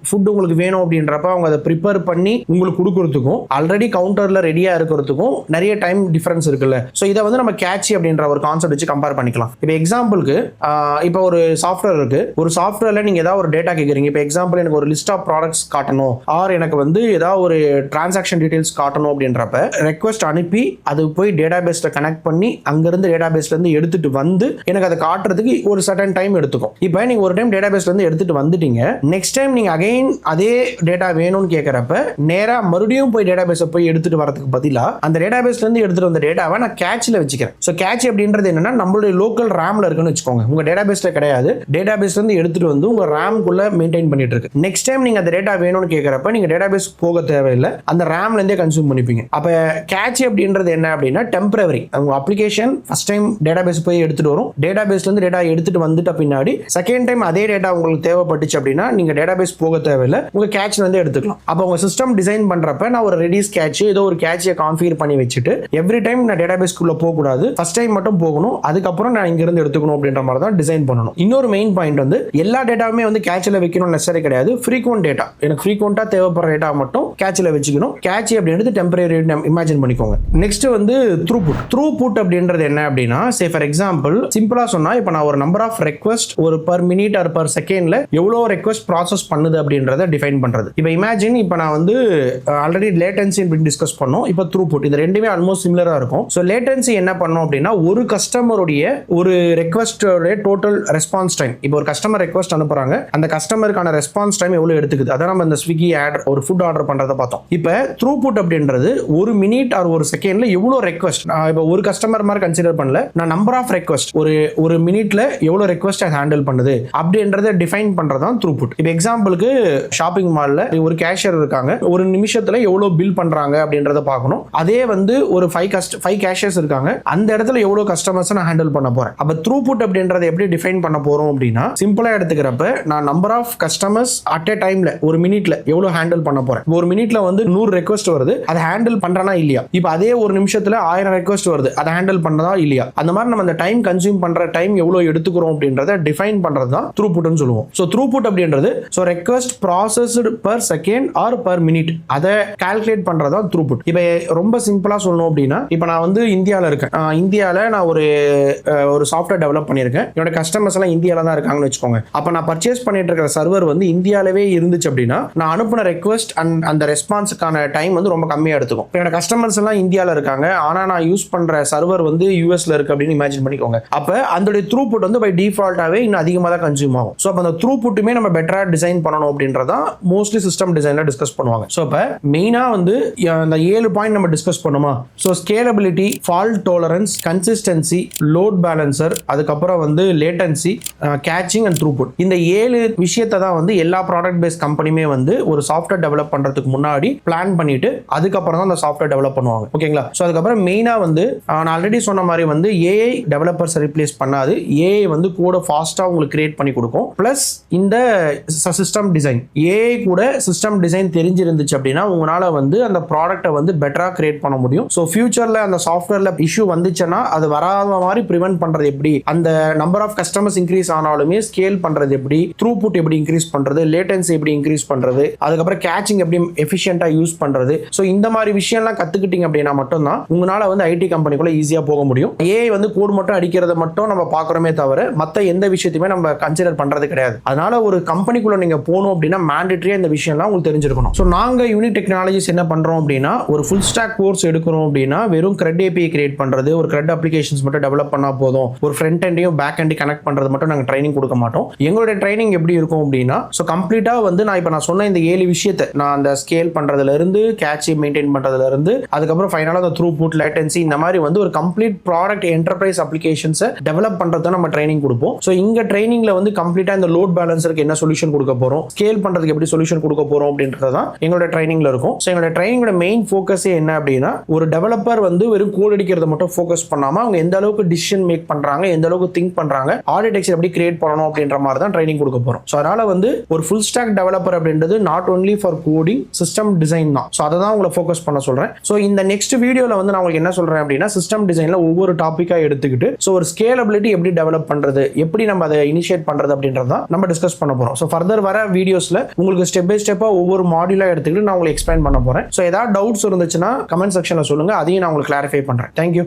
ஃபுட் உங்களுக்கு வேணும் அப்படின்றப்ப அவங்க அதை ப்ரிப்பேர் பண்ணி உங்களுக்கு கொடுக்கறதுக்கும் ஆல்ரெடி கவுண்டர்ல ரெடியா இருக்கிறதுக்கும் நிறைய டைம் டிஃபரன்ஸ் இருக்குல்ல. ஸோ இதை வந்து நம்ம கேட்சி அப்படின்ற ஒரு கான்செப்ட் வச்சு கம்பேர் பண்ணிக்கலாம். இப்போ எக்ஸாம்பிளுக்கு இப்போ ஒரு சாஃப்ட்வேர் இருக்கு, ஒரு சாஃப்ட்வேர்ல நீங்க ஏதாவது ஒரு டேட்டா கேட்குறீங்க. இப்போ எக்ஸாம்பிள் எனக்கு ஒரு லிஸ்ட் ஆஃப் ப்ராடக்ட்ஸ் காட்டணும் ஆர் எனக்கு வந்து ஏதாவது ஒரு டிரான்சாக்ஷன் டீடைல்ஸ் காட்டணும் அப்படின்றப்ப ரெக்வஸ்ட் அனுப்பி அது போய் டேட்டா பேஸ்ல கனெக்ட் பண்ணி அங்கிருந்து டேட்டா பேஸ்ல இருந்து எடுத்துட்டு வந்து எனக்கு அதை காட்டுறதுக்கு ஒரு சர்டன் டைம் எடுத்துக்கும். இப்போ நீங்க ஒரு டைம் டேட்டா பேஸ்ல இருந்து எடுத்துட்டு வந்துட்டீங்க, நெக்ஸ்ட் டைம் நீங்க அகைன் அதே டேட்டா வேணும்னு கேட்கறப்ப நேரா மறுபடியும் போய் டேட்டா பேஸை போய் எடுத்துட்டு வரதுக்கு பதிலா அந்த டேட்டா பேஸ்ல இருந்து எடுத்துட்டு வந்த டேட்டாவை நான் கேட்ச்ல வச்சுக்கிறேன். ஸோ கேட்ச் அப்படின்றது என்னன்னா நம்மளுடைய லோக்கல் ரேம்ல இருக்குன்னு வச்சுக்கோங்க, உங்க டேட்டா பேஸ்ல கிடையாது, டேட்டா பேஸ்ல இருந்து எடுத்துட்டு வந்து உங்க ரேம்குள்ள மெயின்டைன் பண்ணிட்டு இருக்கு. நெக்ஸ்ட் டைம் நீங்க அந்த டேட்டா வேணும்னு கேட்கறப்ப நீங்க டேட்டா பேஸ் போக தேவையில்லை, அந்த ரேம்ல இருந்தே கன்சியூம் பண்ணிப்பீங்க. அப்ப கேட்ச் அப்படின்றது என்ன அப்படின்னா டெம்பரரி. உங்க application first time database போய் எடுத்துட்டு வரும், டேட்டா பேஸ்ல இருந்து டேட்டா எடுத்துட்டு வந்துட்ட பின்னாடி செகண்ட் டைம் அதே டேட்டா உங்களுக்கு தேவைப்பட்டுச்சு அப்படின்னா நீங்க டேட்டா பேஸ் போக தேவையில்லை, உங்க கேட்ச்ல இருந்து எடுத்துக்கலாம். அப்போ உங்க சிஸ்டம் டிசைன் பண்றப்ப நான் ஒரு ரெடியூஸ் கேட்ச் ஏதோ ஒரு கேட்சை கான்ஃபிகர் பண்ணி வச்சுட்டு எவ்ரி டைம் நான் டேட்டா பேஸ்க்குள்ள போக கூடாது, ஃபர்ஸ்ட் டைம் மட்டும் போகணும், அதுக்கப்புறம் நான் இங்க இருந்து எடுத்துக்கணும் அப்படின்ற மாதிரி தான் டிசைன் பண்ணணும். இன்னொரு மெயின் பாயிண்ட் வந்து எல்லா டேட்டாவுமே வந்து கேட்ச்ல வைக்கணும் நெசசரி கிடையாது. ஃப்ரீக்வெண்ட் டேட்டா, எனக்கு ஃப்ரீக்வெண்டா தேவைப்படுற டேட்டா மட்டும் கேட்ச்ல வச்சுக்கணும். கேட்ச் அப்படின்றது டெம்பரரி இமேஜின் பண்ணிக்கோங்க. நெக்ஸ்ட் வந்து த்ரூபுட். த்ரூபுட் அப்படின்றது என்ன அப்படின்னா, சே ஃபார் எக்ஸாம்பிள் சிம்பிளா சொன்னா இப்போ நான் ஒரு நம்பர் ஆஃப் ரெக்வஸ்ட் ஒரு பர் மினிட் ஆர் பர் செகண்ட்ல எவ்வளோ ரெக்வஸ்ட் ப்ராசஸ் பண்ணுது அப்படின்றத டிஃபைன் பண்றது. இப்போ இமேஜின் இப்போ நான் வந்து ஆல்ரெடி லேட்டன்சி டிஸ்கஸ் பண்ணோம், இப்போ த்ரூபுட், இது ரெண்டுமே ஆல்மோஸ்ட் சிமிலரா இருக்கும். ஸோ லேட்டன்சி என்ன பண்ணும் அப்படின்னா ஒரு கஸ்டமருடைய ஒரு ரெக்வஸ்டோட டோட்டல் ரெஸ்பான்ஸ் டைம். இப்போ ஒரு கஸ்டமர் ரெக்வஸ்ட் அனுப்புறாங்க, அந்த கஸ்டமருக்கான ரெஸ்பான்ஸ் டைம் எவ்வளவு எடுத்துக்குது, அதான் நம்ம இந்த ஸ்விக்கி ஆட் ஒரு ஃபுட் ஆர்டர் பண்றத பார்த்தோம். இப்போ த்ரூபுட் அப்படின்றது ஒரு மினிட் ஆர் ஒரு செகண்ட்ல எவ்வளவு ரெக்வஸ்ட், இப்போ ஒரு கஸ்டமர் மாதிரி கன்சிடர் பண்ணல, நான் நம்பர் ஆஃப் ரெக்வஸ்ட் ஒரு மினிட்ல எவ்வளவு ரெக்வஸ்ட் ஹேண்டில் பண்ணுது அப்படின்றத டிஃபைன் பண்றதான் த்ரூபுட். இப்போ எக்ஸாம்பிளுக்கு ஷாப்பிங் மால்ல ஒரு கேஷியர் இருக்காங்க, ஒரு நிமிஷத்துல எவ்வளவு பில் பண்றாங்க அப்படின்றத பார்க்கணும். அதே வந்து ஒரு 5 கேஷியர்ஸ் இருக்காங்க, அந்த இடத்துல எவ்வளவு கஸ்டமர்ஸ் நான் ஹேண்டில் பண்ண போறேன். அப்ப த்ரூபுட் அப்படின்றத எப்படி டிஃபைன் பண்ண போறோம் அப்படின்னா சிம்பிளா எடுத்துக்கிறப்ப நான் number of customers at a டைம்ல ஒரு மினிட்ல எவ்வளவு ஹேண்டில் பண்ண போறேன். ஒரு மினிட்ல வந்து 100 ரெக்வஸ்ட் வருது, அதை ஹேண்டில் பண்றனா இல்லையா. இப்போ அதே ஒரு நிமிஷத்துல 1000 ரெக்வஸ்ட் வருது, அதை ஹேண்டில் பண்றதா இல்லையா. அந்த மாதிரி நம்ம அந்த டைம் கன்சியூம் பண்ற டைம் எவ்வளவு எடுத்துக்கிறோம் அப்படின்றத டிஃபைன் பண்றது தான் த்ரூபுட்னு சொல்லுவோம். ஸோ த்ரூபுட் அப்படின்றது request processed per second or per minute, அதை கால்குலேட் பண்றதா த்ரூபுட். இப்போ ரொம்ப சிம்பிளா சொல்லணும் அப்படின்னா இப்போ நான் வந்து இந்தியாவில் இருக்கேன், இந்தியாவில் நான் ஒரு சாஃப்ட்வேர் டெவலப் பண்ணியிருக்கேன், என்னோட கஸ்டமர்ஸ் எல்லாம் இந்தியாவில் தான் இருக்காங்கன்னு வச்சுக்கோங்க. அப்போ நான் பர்ச்சேஸ் பண்ணிட்டு இருக்கிற சர்வர் வந்து இந்தியாவிலே இருந்துச்சு அப்படின்னா நான் அனுப்பின ரெக்வஸ்ட் அண்ட் அந்த ரெஸ்பான்ஸுக்கான டைம் வந்து ரொம்ப கம்மியாக எடுத்துக்கும். என்னோட கஸ்டமர்ஸ் எல்லாம் இந்தியாவில் இருக்காங்க, ஆனால் நான் யூஸ் பண்ற சர்வர் வந்து யூஎஸ்ல இருக்கு அப்படின்னு இமேஜின் பண்ணிக்கோங்க. அப்போ அந்த த்ரூபுட் வந்து பை டிஃபால்ட்டாவே இன்னும் அதிகமாக தான் கன்சியூம் ஆகும். ஸோ அப்போ அந்த த்ரூபுட்டுமே நம்ம பெட்டரா டிசைன் பண்ணணும் அப்படின்றதான் மோஸ்ட்லி சிஸ்டம் டிசைன்ல டிஸ்கஸ் பண்ணுவாங்க. ஸோ இப்போ மெயினா வந்து அந்த 7 பாயிண்ட் நம்ம டிஸ்கஸ் பண்ணுமா. So scalability, fault tolerance, consistency, load balancer, அதுக்கப்புறம் வந்து லேட்டன்சி, கேட்சிங் அண்ட் த்ரூபுட். இந்த 7 விஷயத்தை தான் வந்து எல்லா ப்ராடக்ட் பேஸ்ட் கம்பெனியுமே வந்து ஒரு சாஃப்ட்வேர் டெவலப் பண்றதுக்கு முன்னாடி பிளான் பண்ணிட்டு அதுக்கப்புறம் தான் அந்த சாஃப்ட்வேர் டெவலப் பண்ணுவாங்க. ஓகேங்களா. ஸோ அதுக்கப்புறம் மெயினா வந்து நான் ஆல்ரெடி சொன்ன மாதிரி வந்து ஏஐ டெவலப்பர்ஸ் ரீப்ளேஸ் பண்ணாது, ஏஐ வந்து கூட ஃபாஸ்டா உங்களுக்கு கிரியேட் பண்ணி கொடுக்கும். பிளஸ் இந்த சிஸ்டம் டிசைன், ஏஐ கூட சிஸ்டம் டிசைன் தெரிஞ்சிருந்துச்சு அப்படின்னா உங்களால வந்து அந்த ப்ராடக்ட்டை வந்து பெட்டரா கிரியேட் பண்ண முடியும். ஸோ ஃபியூச்சர்ல அந்த சாஃப்ட்வேர்ல இஷ்யூ வந்துச்சுன்னா அது வராத மாதிரி ப்ரிவென்ட் பண்றது எப்படி, அந்த நம்பர் ஆஃப் கஸ்டமர்ஸ் இன்க்ரீஸ் ஆனாலுமே ஸ்கேல் பண்றது எப்படி, த்ரூபுட் எப்படி இன்க்ரீஸ் பண்றது, லேட்டன்சி எப்படி இன்க்ரீஸ் பண்றது, அதுக்கப்புறம் கேச்சிங் எப்படி எஃபிஷியன்ட்டா யூஸ் பண்றது. ஸோ இந்த மாதிரி விஷயம்லாம் கத்துக்கிட்டீங்க அப்படின்னா மட்டும்தான் உங்களால வந்து ஐடி கம்பெனிக்குள்ள ஈஸியா போக முடியும். ஏஐ வந்து கோட் மட்டும் அடிக்கிறத மட்டும் நம்ம பாக்குறோமே தவிர மத்த எந்த விஷயத்தையுமே நம்ம கன்சிடர் பண்றது கிடையாது. அதனால ஒரு கம்பெனிக்குள்ள நீங்க போகணும் அப்படின்னா மேண்டேட்டரியா இந்த விஷயம்லாம் உங்களுக்கு தெரிஞ்சிருக்கணும். ஸோ நாங்க யூனிக் டெக்னாலஜிஸ் என்ன பண்றோம் அப்படின்னா, ஒரு ஃபுல் ஸ்டாக் கோர்ஸ் எடுக்கிறோம் அப்படின்னா வெறும் CRUD API கிரியேட் பண்றது, ஒரு CRUD அப்ளிகேஷன்ஸ் மட்டும் டெவலப் பண்ணா போதும், ஒரு ஃப்ரண்ட் எண்டையும் பேக் எண்டையும் கனெக்ட் பண்றது மட்டும் நாங்க ட்ரைனிங் கொடுக்க மாட்டோம். எங்களுடைய ட்ரைனிங் எப்படி இருக்கும் அப்படின்னா, ஸோ கம்ப்ளீட்டா வந்து நான் சொன்ன இந்த 7 விஷயத்தை நான் அந்த ஸ்கேல் பண்றதுல இருந்து, கேட்ச் மெயின்டைன் பண்றதுல இருந்து, அதுக்கப்புறம் ஃபைனலா அந்த த்ரூபுட், லேட்டன்சி, இந்த மாதிரி வந்து ஒரு கம்ப்ளீட் ப்ராடக்ட் என்டர்பிரைஸ் அப்ளிகேஷன்ஸை டெவலப் பண்றதை நம்ம ட்ரைனிங் கொடுப்போம். ஸோ இங்க ட்ரைனிங்ல வந்து கம்ப்ளீட்டா இந்த லோட் பேலன்ஸருக்கு என்ன சொல்யூஷன் கொடுக்க போறோம், ஸ்கேல் பண்றதுக்கு எப்படி சொல்யூஷன் கொடுக்க போறோம் அப்படின்றது தான் எங்களோட ட்ரைனிங்ல இருக்கும். ஸோ எங்களோட ட்ரைனிங்கோட மெயின் ஃபோக்கஸே என்ன அப்படின்னா, ஒரு டெவலப்பர் வந்து வெறும் கோட் அடிக்கிறத மட்டும் ஃபோக்கஸ் பண்ணாம அவங்க எந்த அளவுக்கு டிசிஷன் மேக் பண்றாங்க, எந்த அளவுக்கு திங்க் பண்றாங்க, ஆர்கிடெக்சர் எப்படி கிரியேட் பண்ணணும் அப்படின்ற மாதிரி தான் ட்ரைனிங் கொடுக்க போறோம். ஸோ அதனால வந்து ஒரு ஃபுல் ஸ்டாக் டெவலப்பர் அப்படின்றது not only for coding, system design தான். ஸோ அதை தான் உங்களை ஃபோக்கஸ் பண்ண சொல்றேன். ஸோ இந்த நெக்ஸ்ட் வீடியோல வந்து நான் உங்களுக்கு என்ன சொல்றேன் அப்படின்னா, சிஸ்டம் டிசைன்ல ஒவ்வொரு டாபிக்கா எடுத்துக்கிட்டு ஸோ ஒரு ஸ்கேலபிலிட்டி எப்படி டெவலப் பண்றது, எப்படி நம்ம அதை இனிஷியேட் பண்றது அப்படின்றத நம்ம டிஸ்கஸ் பண்ண போறோம். ஸோ ஃபர்தர் வர வீடியோஸ்ல உங்களுக்கு ஸ்டெப் பை ஸ்டெப்பா ஒவ்வொரு மாடியூலா எடுத்துக்கிட்டு நான் உங்களுக்கு எக்ஸ்பிளைன் பண்ண போறேன். ஸோ ஏதாவது டவுட்ஸ் இருந்துச்சுன்னா கமெண்ட் செக்ஷன்ல சொல்லுங்க, அதையும் நான் உங்களுக்கு கிளாரிஃபை பண்றேன். தேங்க்யூ.